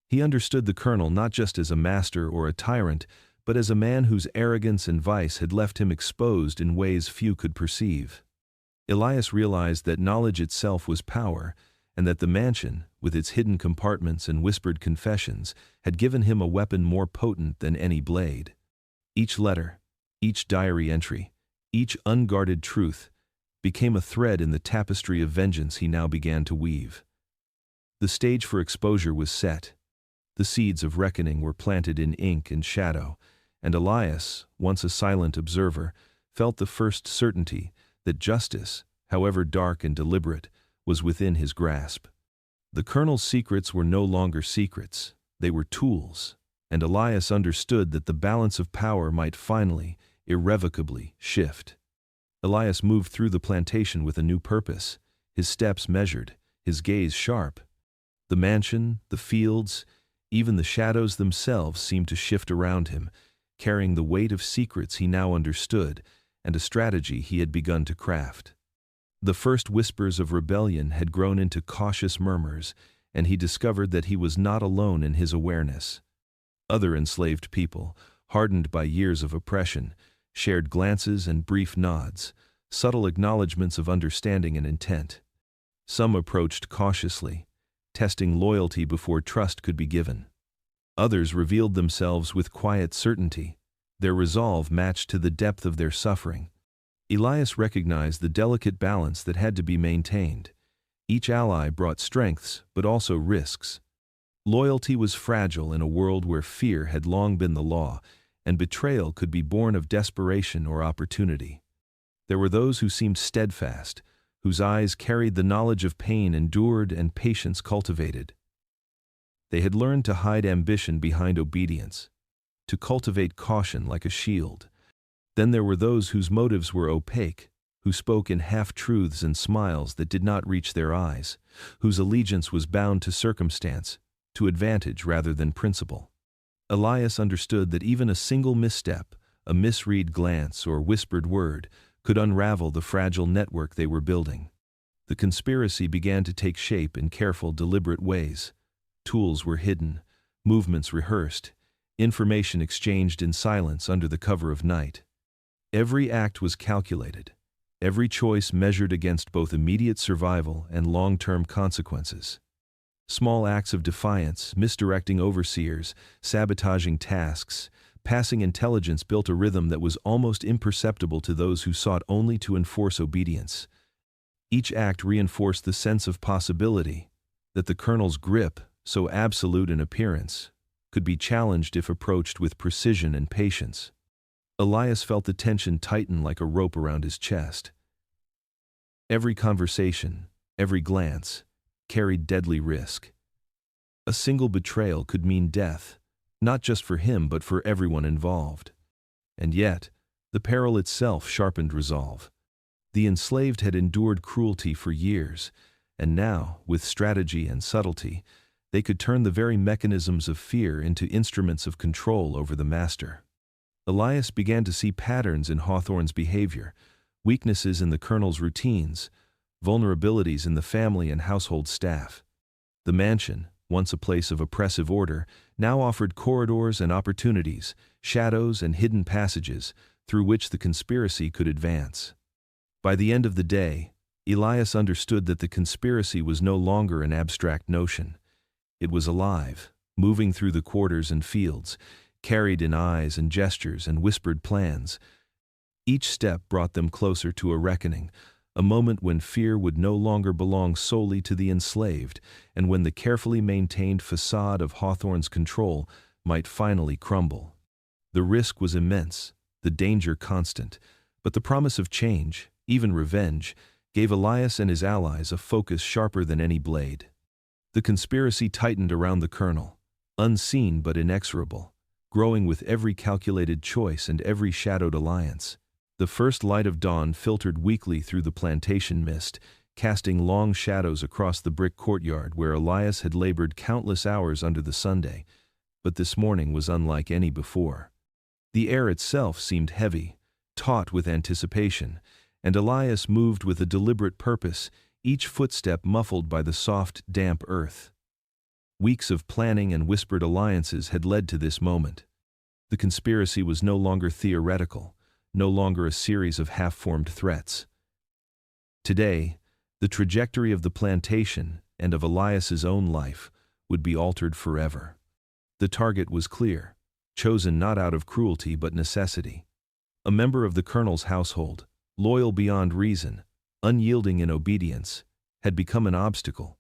He understood the colonel not just as a master or a tyrant, but as a man whose arrogance and vice had left him exposed in ways few could perceive. Elias realized that knowledge itself was power, and that the mansion, with its hidden compartments and whispered confessions, had given him a weapon more potent than any blade. Each letter, each diary entry, each unguarded truth became a thread in the tapestry of vengeance he now began to weave. The stage for exposure was set. The seeds of reckoning were planted in ink and shadow, and Elias, once a silent observer, felt the first certainty that justice, however dark and deliberate, was within his grasp. The colonel's secrets were no longer secrets, they were tools, and Elias understood that the balance of power might finally, irrevocably, shift. Elias moved through the plantation with a new purpose, his steps measured, his gaze sharp. The mansion, the fields, even the shadows themselves seemed to shift around him, carrying the weight of secrets he now understood and a strategy he had begun to craft. The first whispers of rebellion had grown into cautious murmurs, and he discovered that he was not alone in his awareness. Other enslaved people, hardened by years of oppression, shared glances and brief nods, subtle acknowledgments of understanding and intent. Some approached cautiously, testing loyalty before trust could be given. Others revealed themselves with quiet certainty, their resolve matched to the depth of their suffering. Elias recognized the delicate balance that had to be maintained. Each ally brought strengths, but also risks. Loyalty was fragile in a world where fear had long been the law, and betrayal could be born of desperation or opportunity. There were those who seemed steadfast, whose eyes carried the knowledge of pain endured and patience cultivated. They had learned to hide ambition behind obedience. to cultivate caution like a shield. Then there were those whose motives were opaque, who spoke in half-truths and smiles that did not reach their eyes, whose allegiance was bound to circumstance, to advantage rather than principle. Elias understood that even a single misstep, a misread glance or whispered word, could unravel the fragile network they were building. The conspiracy began to take shape in careful, deliberate ways. Tools were hidden, movements rehearsed, information exchanged in silence under the cover of night. Every act was calculated, every choice measured against both immediate survival and long-term consequences. Small acts of defiance, misdirecting overseers, sabotaging tasks, passing intelligence built a rhythm that was almost imperceptible to those who sought only to enforce obedience. Each act reinforced the sense of possibility, that the colonel's grip, so absolute in appearance, could be challenged if approached with precision and patience. Elias felt the tension tighten like a rope around his chest. Every conversation, every glance, carried deadly risk. A single betrayal could mean death, not just for him but for everyone involved. And yet, the peril itself sharpened resolve. The enslaved had endured cruelty for years, and now, with strategy and subtlety, they could turn the very mechanisms of fear into instruments of control over the master. Elias began to see patterns in Hawthorne's behavior, weaknesses in the colonel's routines, vulnerabilities in the family and household staff. The mansion, once a place of oppressive order, now offered corridors and opportunities, shadows and hidden passages through which the conspiracy could advance. By the end of the day, Elias understood that the conspiracy was no longer an abstract notion. It was alive, moving through the quarters and fields, carried in eyes and gestures and whispered plans. Each step brought them closer to a reckoning, a moment when fear would no longer belong solely to the enslaved, and when the carefully maintained facade of Hawthorne's control might finally crumble. The risk was immense, the danger constant, but the promise of change, even revenge, gave Elias and his allies a focus sharper than any blade. The conspiracy tightened around the colonel, unseen but inexorable, growing with every calculated choice and every shadowed alliance. The first light of dawn filtered weakly through the plantation mist, casting long shadows across the brick courtyard where Elias had labored countless hours under the Sunday. But this morning was unlike any before. The air itself seemed heavy, taut with anticipation, and Elias moved with a deliberate purpose, each footstep muffled by the soft, damp earth. Weeks of planning and whispered alliances had led to this moment. The conspiracy was no longer theoretical, no longer a series of half-formed threats. Today, the trajectory of the plantation and of Elias's own life would be altered forever. The target was clear, chosen not out of cruelty but necessity. A member of the colonel's household, loyal beyond reason, unyielding in obedience, had become an obstacle.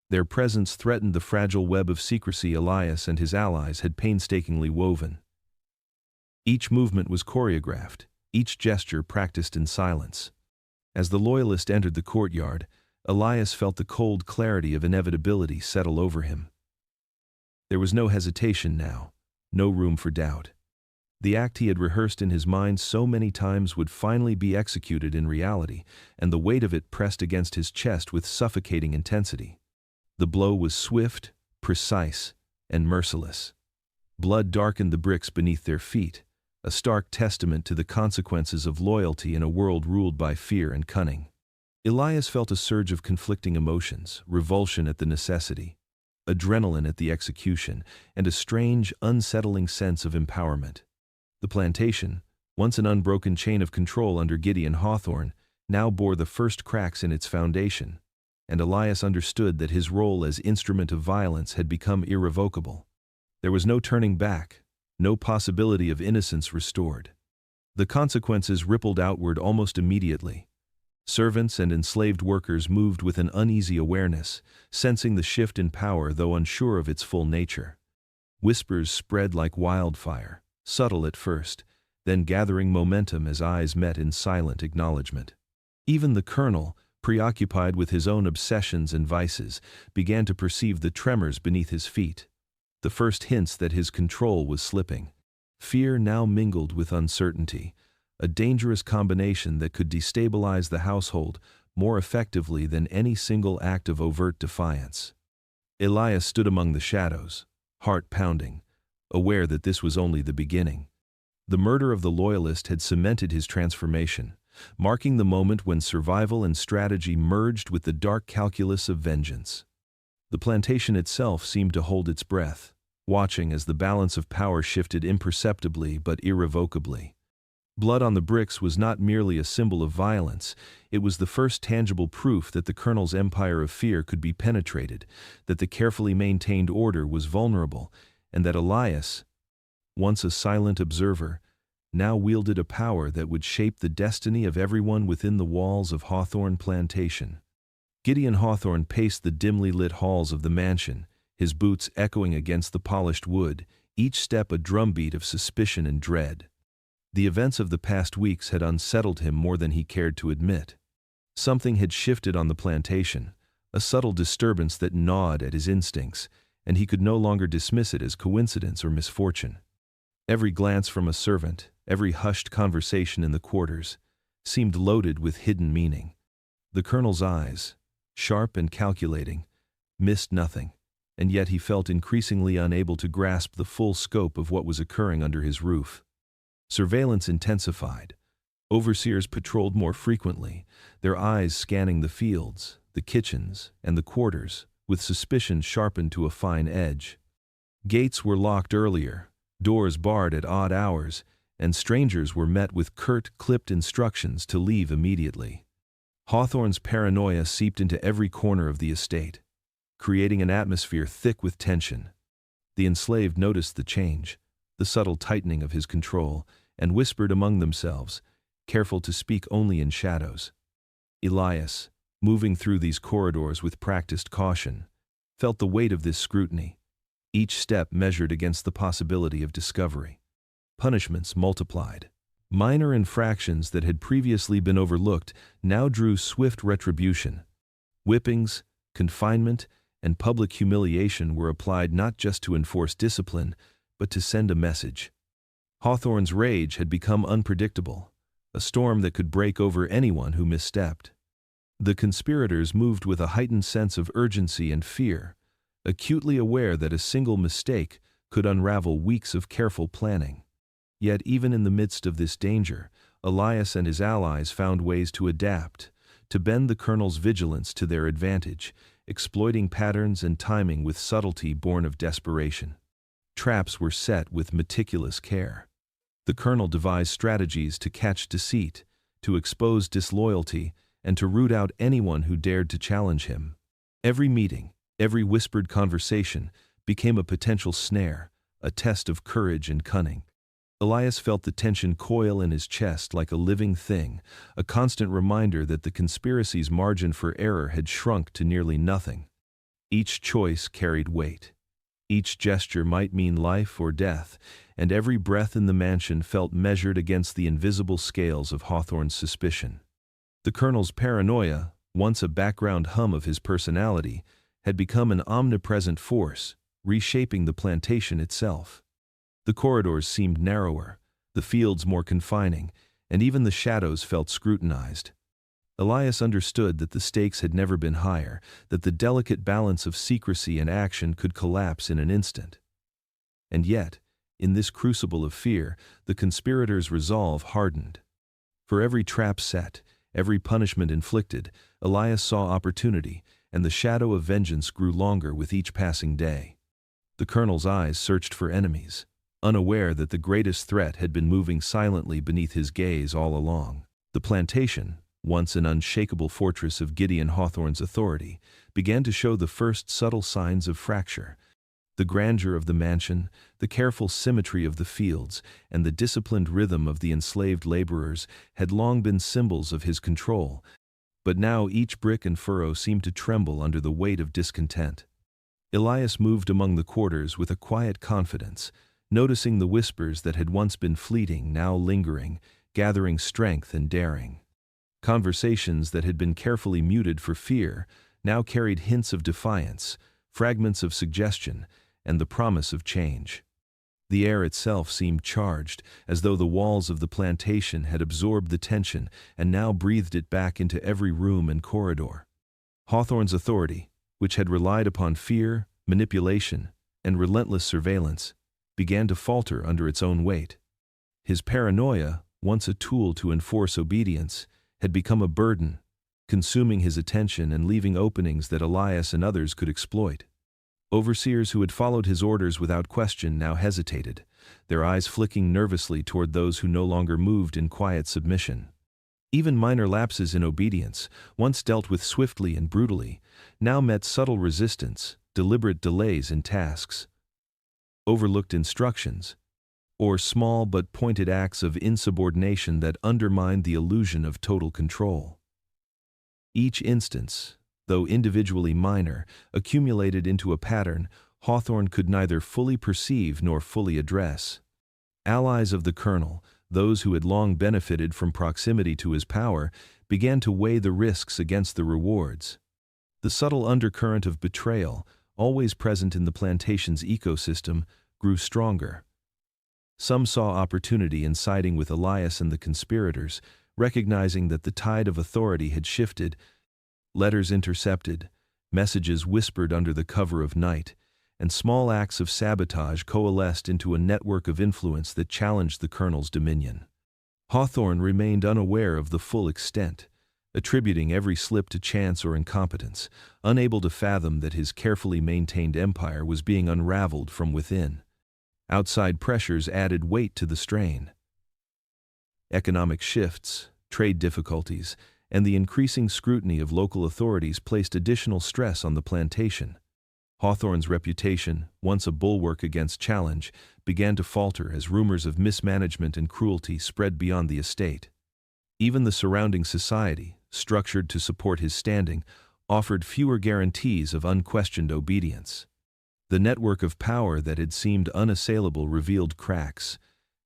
Their presence threatened the fragile web of secrecy Elias and his allies had painstakingly woven. Each movement was choreographed, each gesture practiced in silence. As the loyalist entered the courtyard, Elias felt the cold clarity of inevitability settle over him. There was no hesitation now, no room for doubt. The act he had rehearsed in his mind so many times would finally be executed in reality, and the weight of it pressed against his chest with suffocating intensity. The blow was swift, precise, and merciless. Blood darkened the bricks beneath their feet, a stark testament to the consequences of loyalty in a world ruled by fear and cunning. Elias felt a surge of conflicting emotions, revulsion at the necessity, adrenaline at the execution, and a strange, unsettling sense of empowerment. The plantation, once an unbroken chain of control under Gideon Hawthorne, now bore the first cracks in its foundation, and Elias understood that his role as instrument of violence had become irrevocable. There was no turning back, no possibility of innocence restored. The consequences rippled outward almost immediately. Servants and enslaved workers moved with an uneasy awareness, sensing the shift in power though unsure of its full nature. Whispers spread like wildfire, subtle at first, then gathering momentum as eyes met in silent acknowledgement. Even the colonel, preoccupied with his own obsessions and vices, began to perceive the tremors beneath his feet, the first hints that his control was slipping. Fear now mingled with uncertainty, a dangerous combination that could destabilize the household more effectively than any single act of overt defiance. Elias stood among the shadows, heart pounding, aware that this was only the beginning. The murder of the loyalist had cemented his transformation, marking the moment when survival and strategy merged with the dark calculus of vengeance. The plantation itself seemed to hold its breath, watching as the balance of power shifted imperceptibly but irrevocably. Blood on the bricks was not merely a symbol of violence, it was the first tangible proof that the Colonel's empire of fear could be penetrated, that the carefully maintained order was vulnerable, and that Elias, once a silent observer, now wielded a power that would shape the destiny of everyone within the walls of Hawthorne Plantation. Gideon Hawthorne paced the dimly lit halls of the mansion, his boots echoing against the polished wood, each step a drumbeat of suspicion and dread. The events of the past weeks had unsettled him more than he cared to admit. Something had shifted on the plantation, a subtle disturbance that gnawed at his instincts, and he could no longer dismiss it as coincidence or misfortune. Every glance from a servant, every hushed conversation in the quarters, seemed loaded with hidden meaning. The Colonel's eyes, sharp and calculating, missed nothing, and yet he felt increasingly unable to grasp the full scope of what was occurring under his roof. Surveillance intensified. Overseers patrolled more frequently, their eyes scanning the fields, the kitchens, and the quarters, with suspicion sharpened to a fine edge. Gates were locked earlier, doors barred at odd hours, and strangers were met with curt, clipped instructions to leave immediately. Hawthorne's paranoia seeped into every corner of the estate, creating an atmosphere thick with tension. The enslaved noticed the change, the subtle tightening of his control, and whispered among themselves, careful to speak only in shadows. Elias, moving through these corridors with practiced caution, felt the weight of this scrutiny, each step measured against the possibility of discovery. Punishments multiplied. Minor infractions that had previously been overlooked now drew swift retribution. Whippings, confinement, and public humiliation were applied not just to enforce discipline, but to send a message. Hawthorne's rage had become unpredictable, a storm that could break over anyone who misstepped. The conspirators moved with a heightened sense of urgency and fear, acutely aware that a single mistake could unravel weeks of careful planning. Yet even in the midst of this danger, Elias and his allies found ways to adapt, to bend the Colonel's vigilance to their advantage, exploiting patterns and timing with subtlety born of desperation. Traps were set with meticulous care. The Colonel devised strategies to catch deceit, to expose disloyalty, and to root out anyone who dared to challenge him. Every meeting, every whispered conversation became a potential snare, a test of courage and cunning. Elias felt the tension coil in his chest like a living thing, a constant reminder that the conspiracy's margin for error had shrunk to nearly nothing. Each choice carried weight. Each gesture might mean life or death, and every breath in the mansion felt measured against the invisible scales of Hawthorne's suspicion. The Colonel's paranoia, once a background hum of his personality, had become an omnipresent force, reshaping the plantation itself. The corridors seemed narrower, the fields more confining, and even the shadows felt scrutinized. Elias understood that the stakes had never been higher, that the delicate balance of secrecy and action could collapse in an instant. And yet, in this crucible of fear, the conspirators' resolve hardened. For every trap set, every punishment inflicted, Elias saw opportunity, and the shadow of vengeance grew longer with each passing day. The Colonel's eyes searched for enemies, unaware that the greatest threat had been moving silently beneath his gaze all along. The plantation, once an unshakable fortress of Gideon Hawthorne's authority, began to show the first subtle signs of fracture. The grandeur of the mansion, the careful symmetry of the fields, and the disciplined rhythm of the enslaved laborers had long been symbols of his control, but now each brick and furrow seemed to tremble under the weight of discontent. Elias moved among the quarters with a quiet confidence, noticing the whispers that had once been fleeting now lingering, gathering strength and daring. Conversations that had been carefully muted for fear now carried hints of defiance, fragments of suggestion, and the promise of change. The air itself seemed charged, as though the walls of the plantation had absorbed the tension and now breathed it back into every room and corridor. Hawthorne's authority, which had relied upon fear, manipulation, and relentless surveillance, began to falter under its own weight. His paranoia, once a tool to enforce obedience, had become a burden, consuming his attention and leaving openings that Elias and others could exploit. Overseers who had followed his orders without question now hesitated, their eyes flicking nervously toward those who no longer moved in quiet submission. Even minor lapses in obedience, once dealt with swiftly and brutally, now met subtle resistance, deliberate delays in tasks, overlooked instructions, or small but pointed acts of insubordination that undermined the illusion of total control. Each instance, though individually minor, accumulated into a pattern Hawthorne could neither fully perceive nor fully address. Allies of the Colonel, those who had long benefited from proximity to his power, began to weigh the risks against the rewards. The subtle undercurrent of betrayal, always present in the plantation's ecosystem, grew stronger. Some saw opportunity in siding with Elias and the conspirators, recognizing that the tide of authority had shifted. Letters intercepted, messages whispered under the cover of night, and small acts of sabotage coalesced into a network of influence that challenged the Colonel's dominion. Hawthorne remained unaware of the full extent, attributing every slip to chance or incompetence, unable to fathom that his carefully maintained empire was being unraveled from within. Outside pressures added weight to the strain. Economic shifts, trade difficulties, and the increasing scrutiny of local authorities placed additional stress on the plantation. Hawthorne's reputation, once a bulwark against challenge, began to falter as rumors of mismanagement and cruelty spread beyond the estate. Even the surrounding society, structured to support his standing, offered fewer guarantees of unquestioned obedience. The network of power that had seemed unassailable revealed cracks,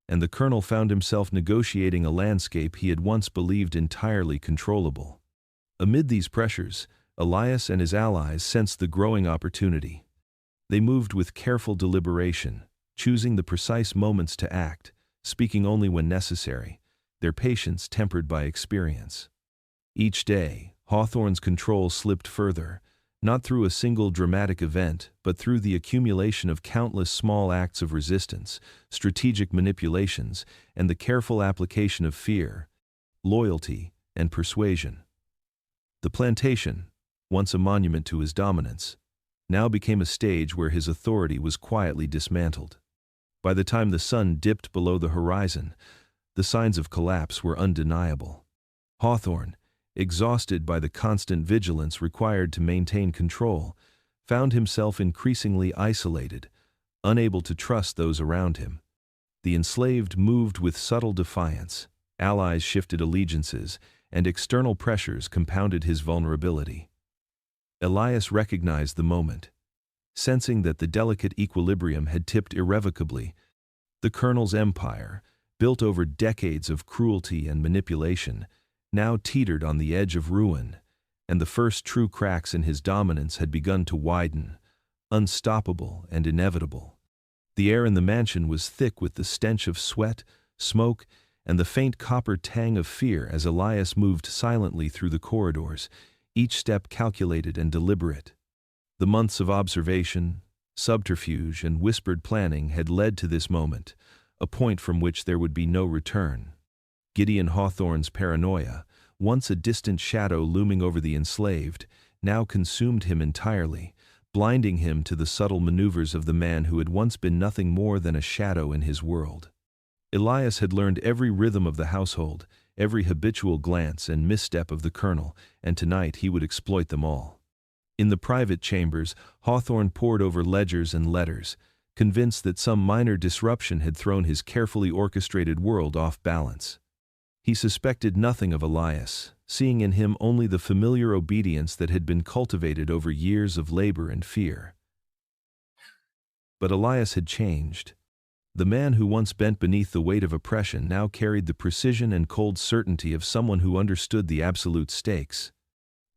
and the Colonel found himself negotiating a landscape he had once believed entirely controllable. Amid these pressures, Elias and his allies sensed the growing opportunity. They moved with careful deliberation, choosing the precise moments to act, speaking only when necessary, their patience tempered by experience. Each day, Hawthorne's control slipped further, not through a single dramatic event, but through the accumulation of countless small acts of resistance, strategic manipulations, and the careful application of fear, loyalty, and persuasion. The plantation, once a monument to his dominance, now became a stage where his authority was quietly dismantled. By the time the sun dipped below the horizon, the signs of collapse were undeniable. Hawthorne, exhausted by the constant vigilance required to maintain control, found himself increasingly isolated, unable to trust those around him. The enslaved moved with subtle defiance, allies shifted allegiances, and external pressures compounded his vulnerability. Elias recognized the moment. Sensing that the delicate equilibrium had tipped irrevocably, the Colonel's empire, built over decades of cruelty and manipulation, now teetered on the edge of ruin, and the first true cracks in his dominance had begun to widen, unstoppable and inevitable. The air in the mansion was thick with the stench of sweat, smoke, and the faint copper tang of fear as Elias moved silently through the corridors, each step calculated and deliberate. The months of observation, subterfuge, and whispered planning had led to this moment, a point from which there would be no return. Gideon Hawthorne's paranoia, once a distant shadow looming over the enslaved, now consumed him entirely, blinding him to the subtle maneuvers of the man who had once been nothing more than a shadow in his world. Elias had learned every rhythm of the household, every habitual glance and misstep of the Colonel, and tonight he would exploit them all. In the private chambers, Hawthorne pored over ledgers and letters, convinced that some minor disruption had thrown his carefully orchestrated world off balance. He suspected nothing of Elias, seeing in him only the familiar obedience that had been cultivated over years of labor and fear. But Elias had changed. The man who once bent beneath the weight of oppression now carried the precision and cold certainty of someone who understood the absolute stakes.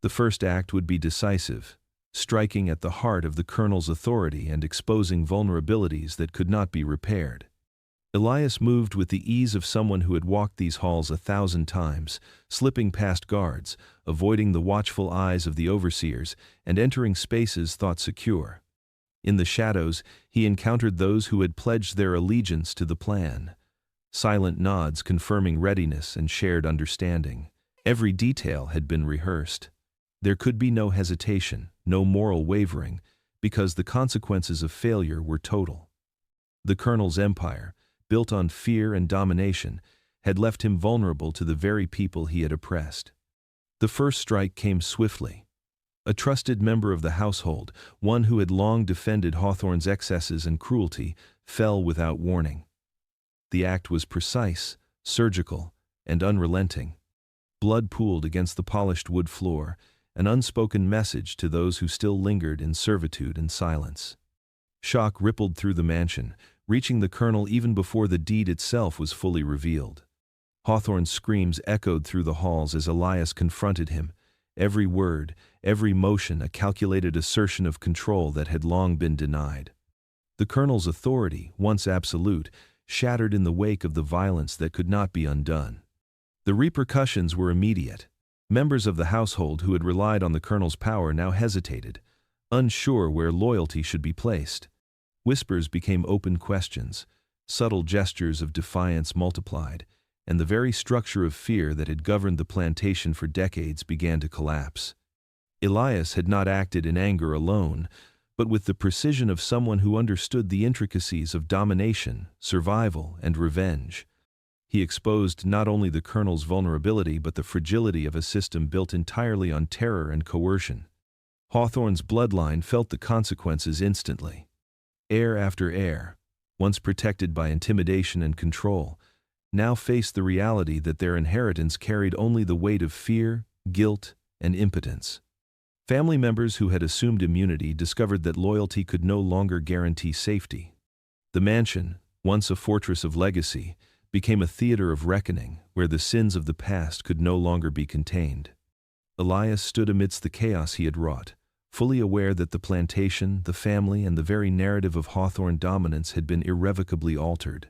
The first act would be decisive, striking at the heart of the colonel's authority and exposing vulnerabilities that could not be repaired. Elias moved with the ease of someone who had walked these halls 1,000 times, slipping past guards, avoiding the watchful eyes of the overseers, and entering spaces thought secure. In the shadows, he encountered those who had pledged their allegiance to the plan. Silent nods confirming readiness and shared understanding. Every detail had been rehearsed. There could be no hesitation, no moral wavering, because the consequences of failure were total. The colonel's empire, built on fear and domination, had left him vulnerable to the very people he had oppressed. The first strike came swiftly. A trusted member of the household, one who had long defended Hawthorne's excesses and cruelty, fell without warning. The act was precise, surgical, and unrelenting. Blood pooled against the polished wood floor, an unspoken message to those who still lingered in servitude and silence. Shock rippled through the mansion, reaching the colonel even before the deed itself was fully revealed. Hawthorne's screams echoed through the halls as Elias confronted him, every word, every motion a calculated assertion of control that had long been denied. The colonel's authority, once absolute, shattered in the wake of the violence that could not be undone. The repercussions were immediate. Members of the household who had relied on the colonel's power now hesitated, unsure where loyalty should be placed. Whispers became open questions, subtle gestures of defiance multiplied, and the very structure of fear that had governed the plantation for decades began to collapse. Elias had not acted in anger alone, but with the precision of someone who understood the intricacies of domination, survival, and revenge. He exposed not only the colonel's vulnerability but the fragility of a system built entirely on terror and coercion. Hawthorne's bloodline felt the consequences instantly. Heir after heir, once protected by intimidation and control, now faced the reality that their inheritance carried only the weight of fear, guilt, and impotence. Family members who had assumed immunity discovered that loyalty could no longer guarantee safety. The mansion, once a fortress of legacy, became a theater of reckoning where the sins of the past could no longer be contained. Elias stood amidst the chaos he had wrought, fully aware that the plantation, the family, and the very narrative of Hawthorne dominance had been irrevocably altered.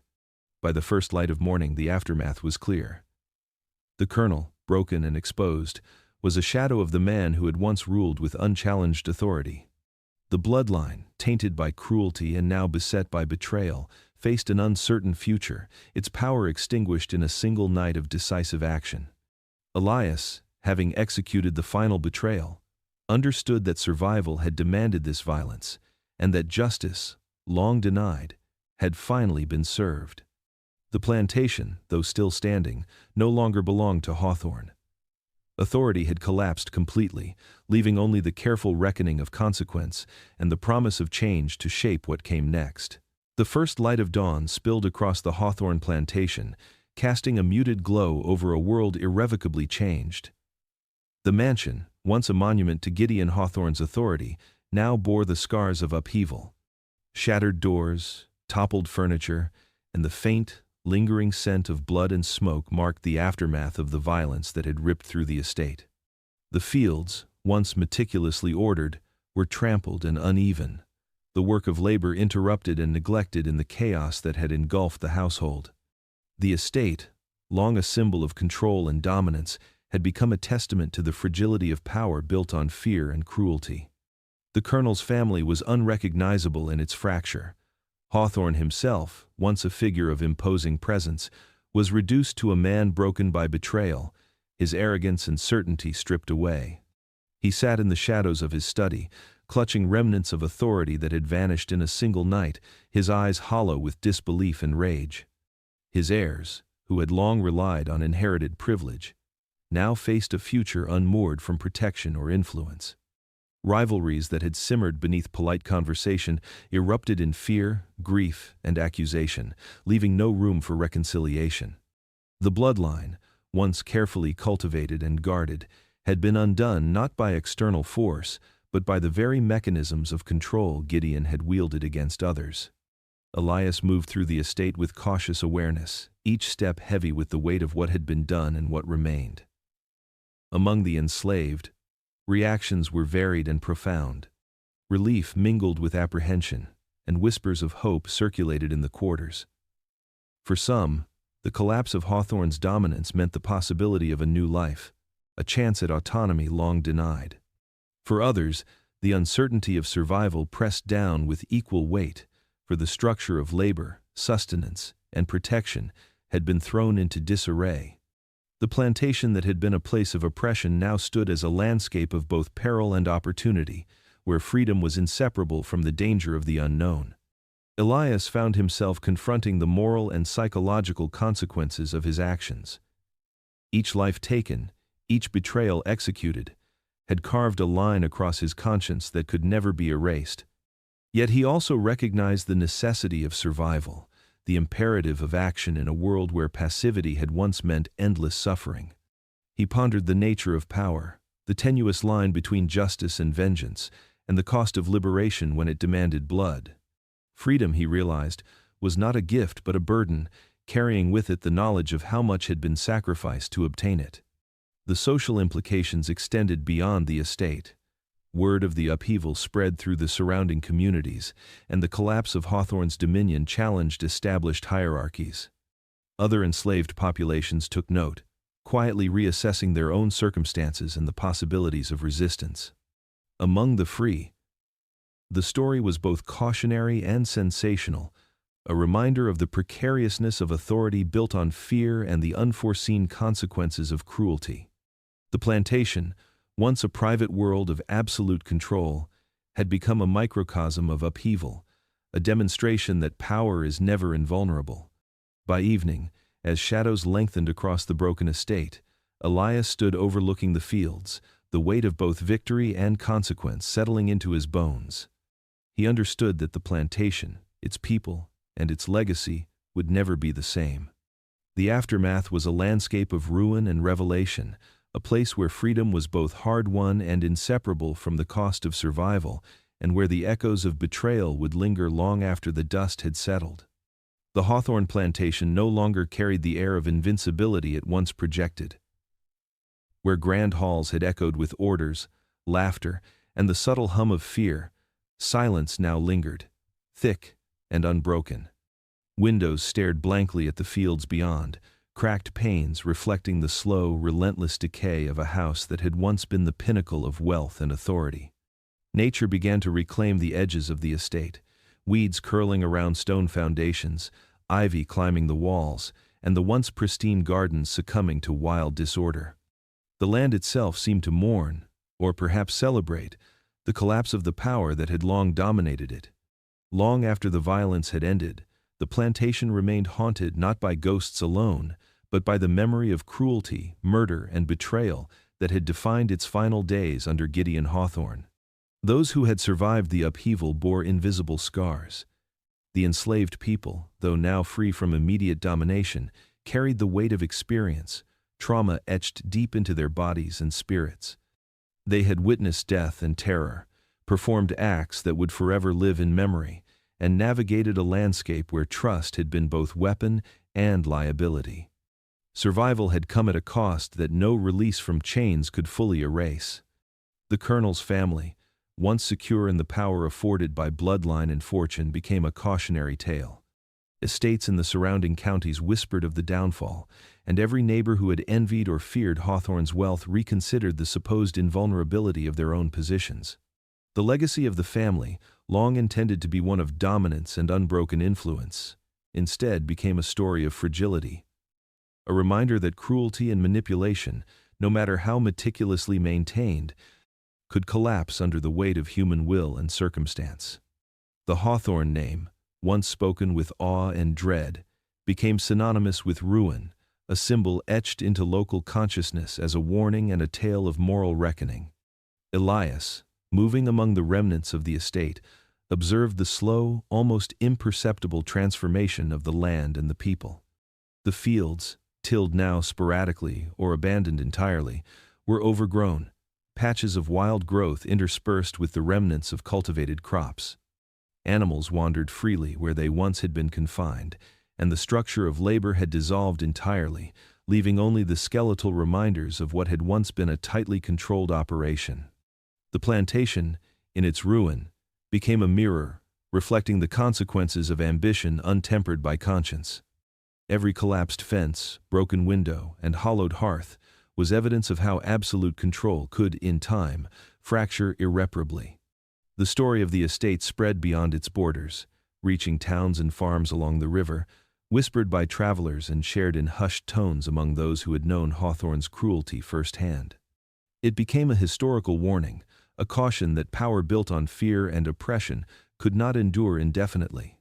By the first light of morning, the aftermath was clear. The colonel, broken and exposed, was a shadow of the man who had once ruled with unchallenged authority. The bloodline, tainted by cruelty and now beset by betrayal, faced an uncertain future, its power extinguished in a single night of decisive action. Elias, having executed the final betrayal, understood that survival had demanded this violence, and that justice, long denied, had finally been served. The plantation, though still standing, no longer belonged to Hawthorne. Authority had collapsed completely, leaving only the careful reckoning of consequence and the promise of change to shape what came next. The first light of dawn spilled across the Hawthorne plantation, casting a muted glow over a world irrevocably changed. The mansion, once a monument to Gideon Hawthorne's authority, now bore the scars of upheaval. Shattered doors, toppled furniture, and the faint, lingering scent of blood and smoke marked the aftermath of the violence that had ripped through the estate. The fields, once meticulously ordered, were trampled and uneven, the work of labor interrupted and neglected in the chaos that had engulfed the household. The estate, long a symbol of control and dominance, had become a testament to the fragility of power built on fear and cruelty. The colonel's family was unrecognizable in its fracture. Hawthorne himself, once a figure of imposing presence, was reduced to a man broken by betrayal, his arrogance and certainty stripped away. He sat in the shadows of his study, clutching remnants of authority that had vanished in a single night, his eyes hollow with disbelief and rage. His heirs, who had long relied on inherited privilege, now faced a future unmoored from protection or influence. Rivalries that had simmered beneath polite conversation erupted in fear, grief, and accusation, leaving no room for reconciliation. The bloodline, once carefully cultivated and guarded, had been undone not by external force, but by the very mechanisms of control Gideon had wielded against others. Elias moved through the estate with cautious awareness, each step heavy with the weight of what had been done and what remained. Among the enslaved, reactions were varied and profound. Relief mingled with apprehension, and whispers of hope circulated in the quarters. For some, the collapse of Hawthorne's dominance meant the possibility of a new life, a chance at autonomy long denied. For others, the uncertainty of survival pressed down with equal weight, for the structure of labor, sustenance, and protection had been thrown into disarray. The plantation that had been a place of oppression now stood as a landscape of both peril and opportunity, where freedom was inseparable from the danger of the unknown. Elias found himself confronting the moral and psychological consequences of his actions. Each life taken, each betrayal executed, had carved a line across his conscience that could never be erased. Yet he also recognized the necessity of survival, the imperative of action in a world where passivity had once meant endless suffering. He pondered the nature of power, the tenuous line between justice and vengeance, and the cost of liberation when it demanded blood. Freedom, he realized, was not a gift but a burden, carrying with it the knowledge of how much had been sacrificed to obtain it. The social implications extended beyond the estate. Word of the upheaval spread through the surrounding communities, and the collapse of Hawthorne's dominion challenged established hierarchies. Other enslaved populations took note, quietly reassessing their own circumstances and the possibilities of resistance. Among the free, the story was both cautionary and sensational, a reminder of the precariousness of authority built on fear and the unforeseen consequences of cruelty. The plantation, once a private world of absolute control, had become a microcosm of upheaval, a demonstration that power is never invulnerable. By evening, as shadows lengthened across the broken estate, Elias stood overlooking the fields, the weight of both victory and consequence settling into his bones. He understood that the plantation, its people, and its legacy would never be the same. The aftermath was a landscape of ruin and revelation, a place where freedom was both hard-won and inseparable from the cost of survival, and where the echoes of betrayal would linger long after the dust had settled. The Hawthorne plantation no longer carried the air of invincibility it once projected. Where grand halls had echoed with orders, laughter, and the subtle hum of fear, silence now lingered, thick and unbroken. Windows stared blankly at the fields beyond, cracked panes reflecting the slow, relentless decay of a house that had once been the pinnacle of wealth and authority. Nature began to reclaim the edges of the estate, weeds curling around stone foundations, ivy climbing the walls, and the once pristine gardens succumbing to wild disorder. The land itself seemed to mourn, or perhaps celebrate, the collapse of the power that had long dominated it. Long after the violence had ended, the plantation remained haunted not by ghosts alone, but by the memory of cruelty, murder, and betrayal that had defined its final days under Gideon Hawthorne. Those who had survived the upheaval bore invisible scars. The enslaved people, though now free from immediate domination, carried the weight of experience, trauma etched deep into their bodies and spirits. They had witnessed death and terror, performed acts that would forever live in memory, and navigated a landscape where trust had been both weapon and liability. Survival had come at a cost that no release from chains could fully erase. The Colonel's family, once secure in the power afforded by bloodline and fortune, became a cautionary tale. Estates in the surrounding counties whispered of the downfall, and every neighbor who had envied or feared Hawthorne's wealth reconsidered the supposed invulnerability of their own positions. The legacy of the family, long intended to be one of dominance and unbroken influence, instead became a story of fragility. A reminder that cruelty and manipulation, no matter how meticulously maintained, could collapse under the weight of human will and circumstance. The Hawthorne name, once spoken with awe and dread, became synonymous with ruin, a symbol etched into local consciousness as a warning and a tale of moral reckoning. Elias, moving among the remnants of the estate, observed the slow, almost imperceptible transformation of the land and the people. The fields, tilled now sporadically or abandoned entirely, were overgrown, patches of wild growth interspersed with the remnants of cultivated crops. Animals wandered freely where they once had been confined, and the structure of labor had dissolved entirely, leaving only the skeletal reminders of what had once been a tightly controlled operation. The plantation, in its ruin, became a mirror, reflecting the consequences of ambition untempered by conscience. Every collapsed fence, broken window, and hollowed hearth was evidence of how absolute control could, in time, fracture irreparably. The story of the estate spread beyond its borders, reaching towns and farms along the river, whispered by travelers and shared in hushed tones among those who had known Hawthorne's cruelty firsthand. It became a historical warning, a caution that power built on fear and oppression could not endure indefinitely.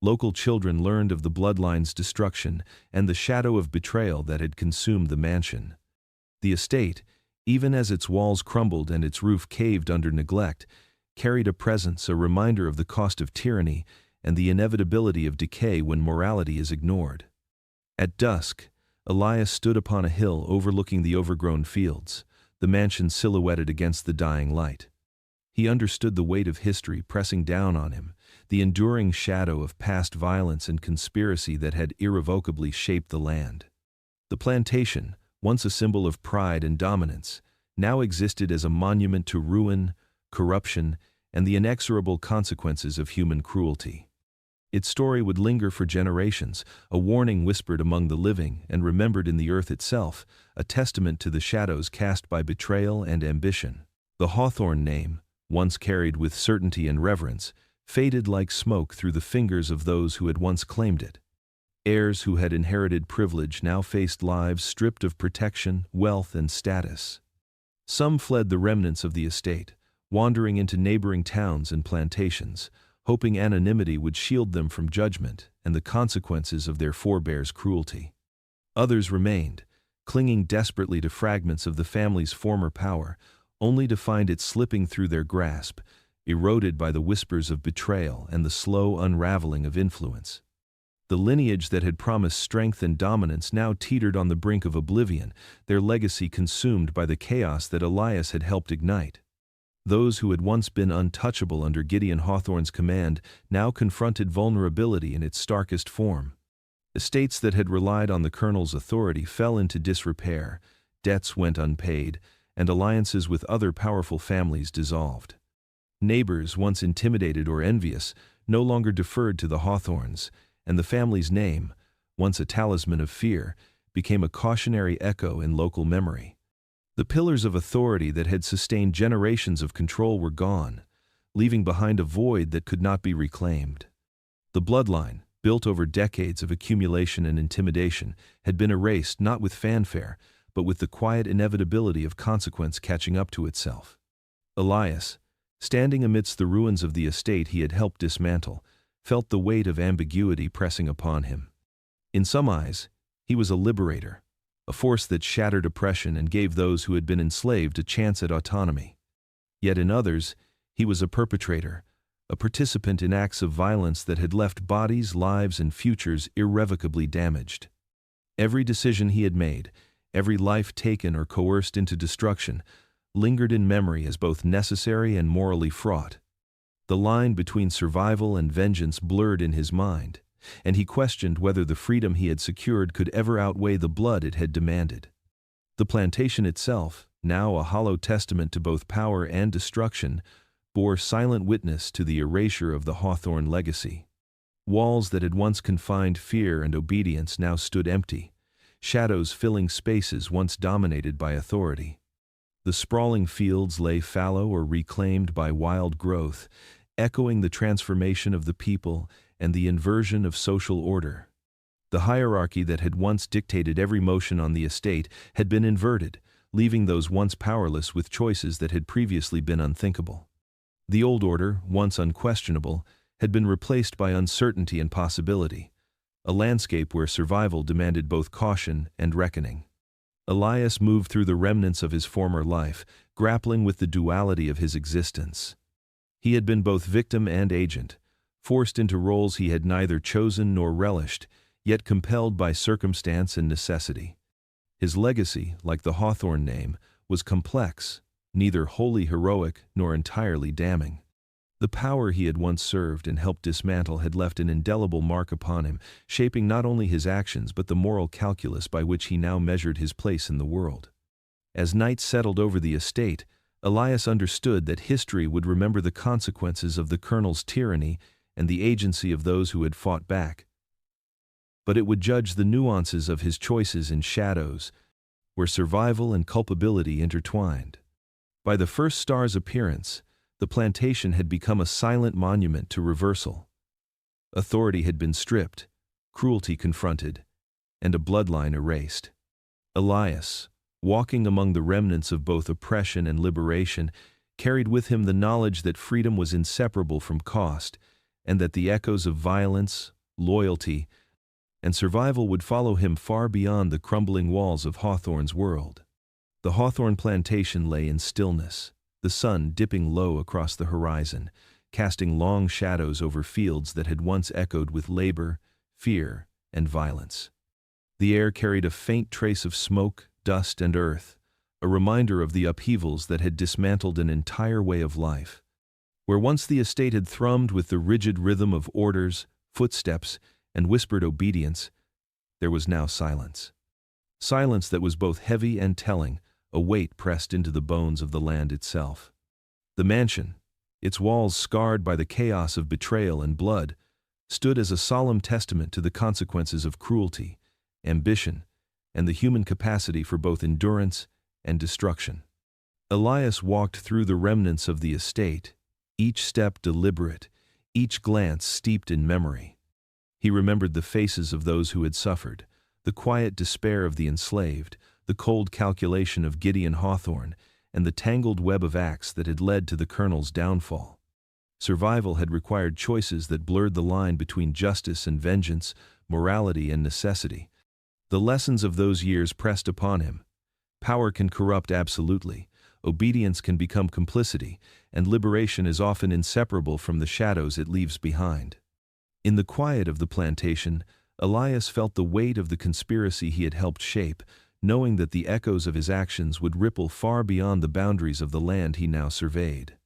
Local children learned of the Bloodline's destruction and the shadow of betrayal that had consumed the mansion. The estate, even as its walls crumbled and its roof caved under neglect, carried a presence, a reminder of the cost of tyranny and the inevitability of decay when morality is ignored. At dusk, Elias stood upon a hill overlooking the overgrown fields, the mansion silhouetted against the dying light. He understood the weight of history pressing down on him, the enduring shadow of past violence and conspiracy that had irrevocably shaped the land. The plantation, once a symbol of pride and dominance, now existed as a monument to ruin, corruption, and the inexorable consequences of human cruelty. Its story would linger for generations, a warning whispered among the living and remembered in the earth itself, a testament to the shadows cast by betrayal and ambition. The Hawthorne name, once carried with certainty and reverence, faded like smoke through the fingers of those who had once claimed it. Heirs who had inherited privilege now faced lives stripped of protection, wealth, and status. Some fled the remnants of the estate, wandering into neighboring towns and plantations, hoping anonymity would shield them from judgment and the consequences of their forebears' cruelty. Others remained, clinging desperately to fragments of the family's former power, only to find it slipping through their grasp, eroded by the whispers of betrayal and the slow unraveling of influence. The lineage that had promised strength and dominance now teetered on the brink of oblivion, their legacy consumed by the chaos that Elias had helped ignite. Those who had once been untouchable under Gideon Hawthorne's command now confronted vulnerability in its starkest form. Estates that had relied on the colonel's authority fell into disrepair, debts went unpaid, and alliances with other powerful families dissolved. Neighbors, once intimidated or envious, no longer deferred to the Hawthornes, and the family's name, once a talisman of fear, became a cautionary echo in local memory. The pillars of authority that had sustained generations of control were gone, leaving behind a void that could not be reclaimed. The bloodline, built over decades of accumulation and intimidation, had been erased not with fanfare, but with the quiet inevitability of consequence catching up to itself. Elias, standing amidst the ruins of the estate he had helped dismantle, felt the weight of ambiguity pressing upon him. In some eyes, he was a liberator, a force that shattered oppression and gave those who had been enslaved a chance at autonomy. Yet in others, he was a perpetrator, a participant in acts of violence that had left bodies, lives, and futures irrevocably damaged. Every decision he had made, every life taken or coerced into destruction, lingered in memory as both necessary and morally fraught. The line between survival and vengeance blurred in his mind, and he questioned whether the freedom he had secured could ever outweigh the blood it had demanded. The plantation itself, now a hollow testament to both power and destruction, bore silent witness to the erasure of the Hawthorne legacy. Walls that had once confined fear and obedience now stood empty, shadows filling spaces once dominated by authority. The sprawling fields lay fallow or reclaimed by wild growth, echoing the transformation of the people and the inversion of social order. The hierarchy that had once dictated every motion on the estate had been inverted, leaving those once powerless with choices that had previously been unthinkable. The old order, once unquestionable, had been replaced by uncertainty and possibility, a landscape where survival demanded both caution and reckoning. Elias moved through the remnants of his former life, grappling with the duality of his existence. He had been both victim and agent, forced into roles he had neither chosen nor relished, yet compelled by circumstance and necessity. His legacy, like the Hawthorne name, was complex, neither wholly heroic nor entirely damning. The power he had once served and helped dismantle had left an indelible mark upon him, shaping not only his actions but the moral calculus by which he now measured his place in the world. As night settled over the estate, Elias understood that history would remember the consequences of the colonel's tyranny and the agency of those who had fought back. But it would judge the nuances of his choices in shadows, where survival and culpability intertwined. By the first star's appearance, the plantation had become a silent monument to reversal. Authority had been stripped, cruelty confronted, and a bloodline erased. Elias, walking among the remnants of both oppression and liberation, carried with him the knowledge that freedom was inseparable from cost, and that the echoes of violence, loyalty, and survival would follow him far beyond the crumbling walls of Hawthorne's world. The Hawthorne plantation lay in stillness, the sun dipping low across the horizon, casting long shadows over fields that had once echoed with labor, fear, and violence. The air carried a faint trace of smoke, dust, and earth, a reminder of the upheavals that had dismantled an entire way of life. Where once the estate had thrummed with the rigid rhythm of orders, footsteps, and whispered obedience, there was now silence. Silence that was both heavy and telling, a weight pressed into the bones of the land itself. The mansion, its walls scarred by the chaos of betrayal and blood, stood as a solemn testament to the consequences of cruelty, ambition, and the human capacity for both endurance and destruction. Elias walked through the remnants of the estate, each step deliberate, each glance steeped in memory. He remembered the faces of those who had suffered, the quiet despair of the enslaved, the cold calculation of Gideon Hawthorne, and the tangled web of acts that had led to the colonel's downfall. Survival had required choices that blurred the line between justice and vengeance, morality and necessity. The lessons of those years pressed upon him. Power can corrupt absolutely, obedience can become complicity, and liberation is often inseparable from the shadows it leaves behind. In the quiet of the plantation, Elias felt the weight of the conspiracy he had helped shape, knowing that the echoes of his actions would ripple far beyond the boundaries of the land he now surveyed.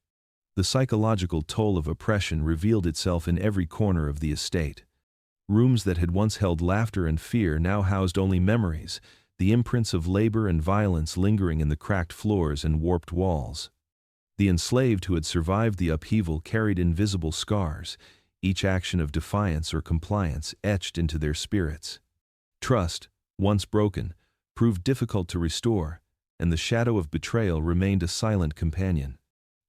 The psychological toll of oppression revealed itself in every corner of the estate. Rooms that had once held laughter and fear now housed only memories, the imprints of labor and violence lingering in the cracked floors and warped walls. The enslaved who had survived the upheaval carried invisible scars, each action of defiance or compliance etched into their spirits. Trust, once broken, proved difficult to restore, and the shadow of betrayal remained a silent companion.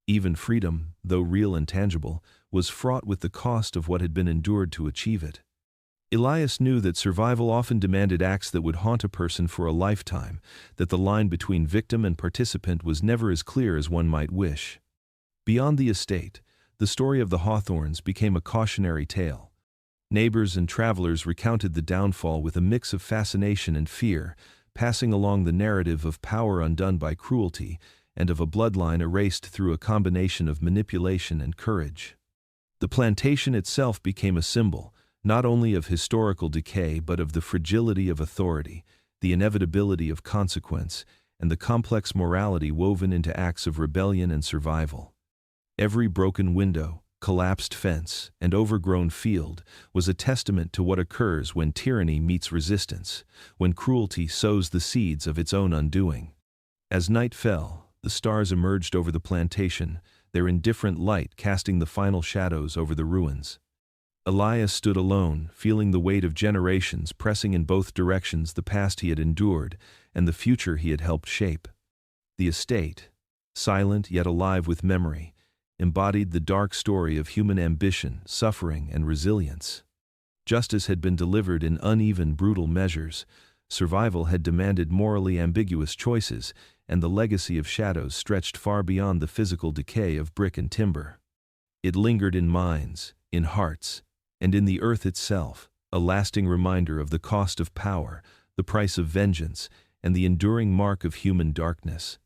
Even freedom, though real and tangible, was fraught with the cost of what had been endured to achieve it. Elias knew that survival often demanded acts that would haunt a person for a lifetime, that the line between victim and participant was never as clear as one might wish. Beyond the estate, the story of the Hawthornes became a cautionary tale. Neighbors and travelers recounted the downfall with a mix of fascination and fear, passing along the narrative of power undone by cruelty and of a bloodline erased through a combination of manipulation and courage. The plantation itself became a symbol, not only of historical decay but of the fragility of authority, the inevitability of consequence, and the complex morality woven into acts of rebellion and survival. Every broken window, collapsed fence, and overgrown field was a testament to what occurs when tyranny meets resistance, when cruelty sows the seeds of its own undoing. As night fell, the stars emerged over the plantation, their indifferent light casting the final shadows over the ruins. Elias stood alone, feeling the weight of generations pressing in both directions, the past he had endured and the future he had helped shape. The estate, silent yet alive with memory, embodied the dark story of human ambition, suffering, and resilience. Justice had been delivered in uneven, brutal measures, survival had demanded morally ambiguous choices, and the legacy of shadows stretched far beyond the physical decay of brick and timber. It lingered in minds, in hearts, and in the earth itself, a lasting reminder of the cost of power, the price of vengeance, and the enduring mark of human darkness.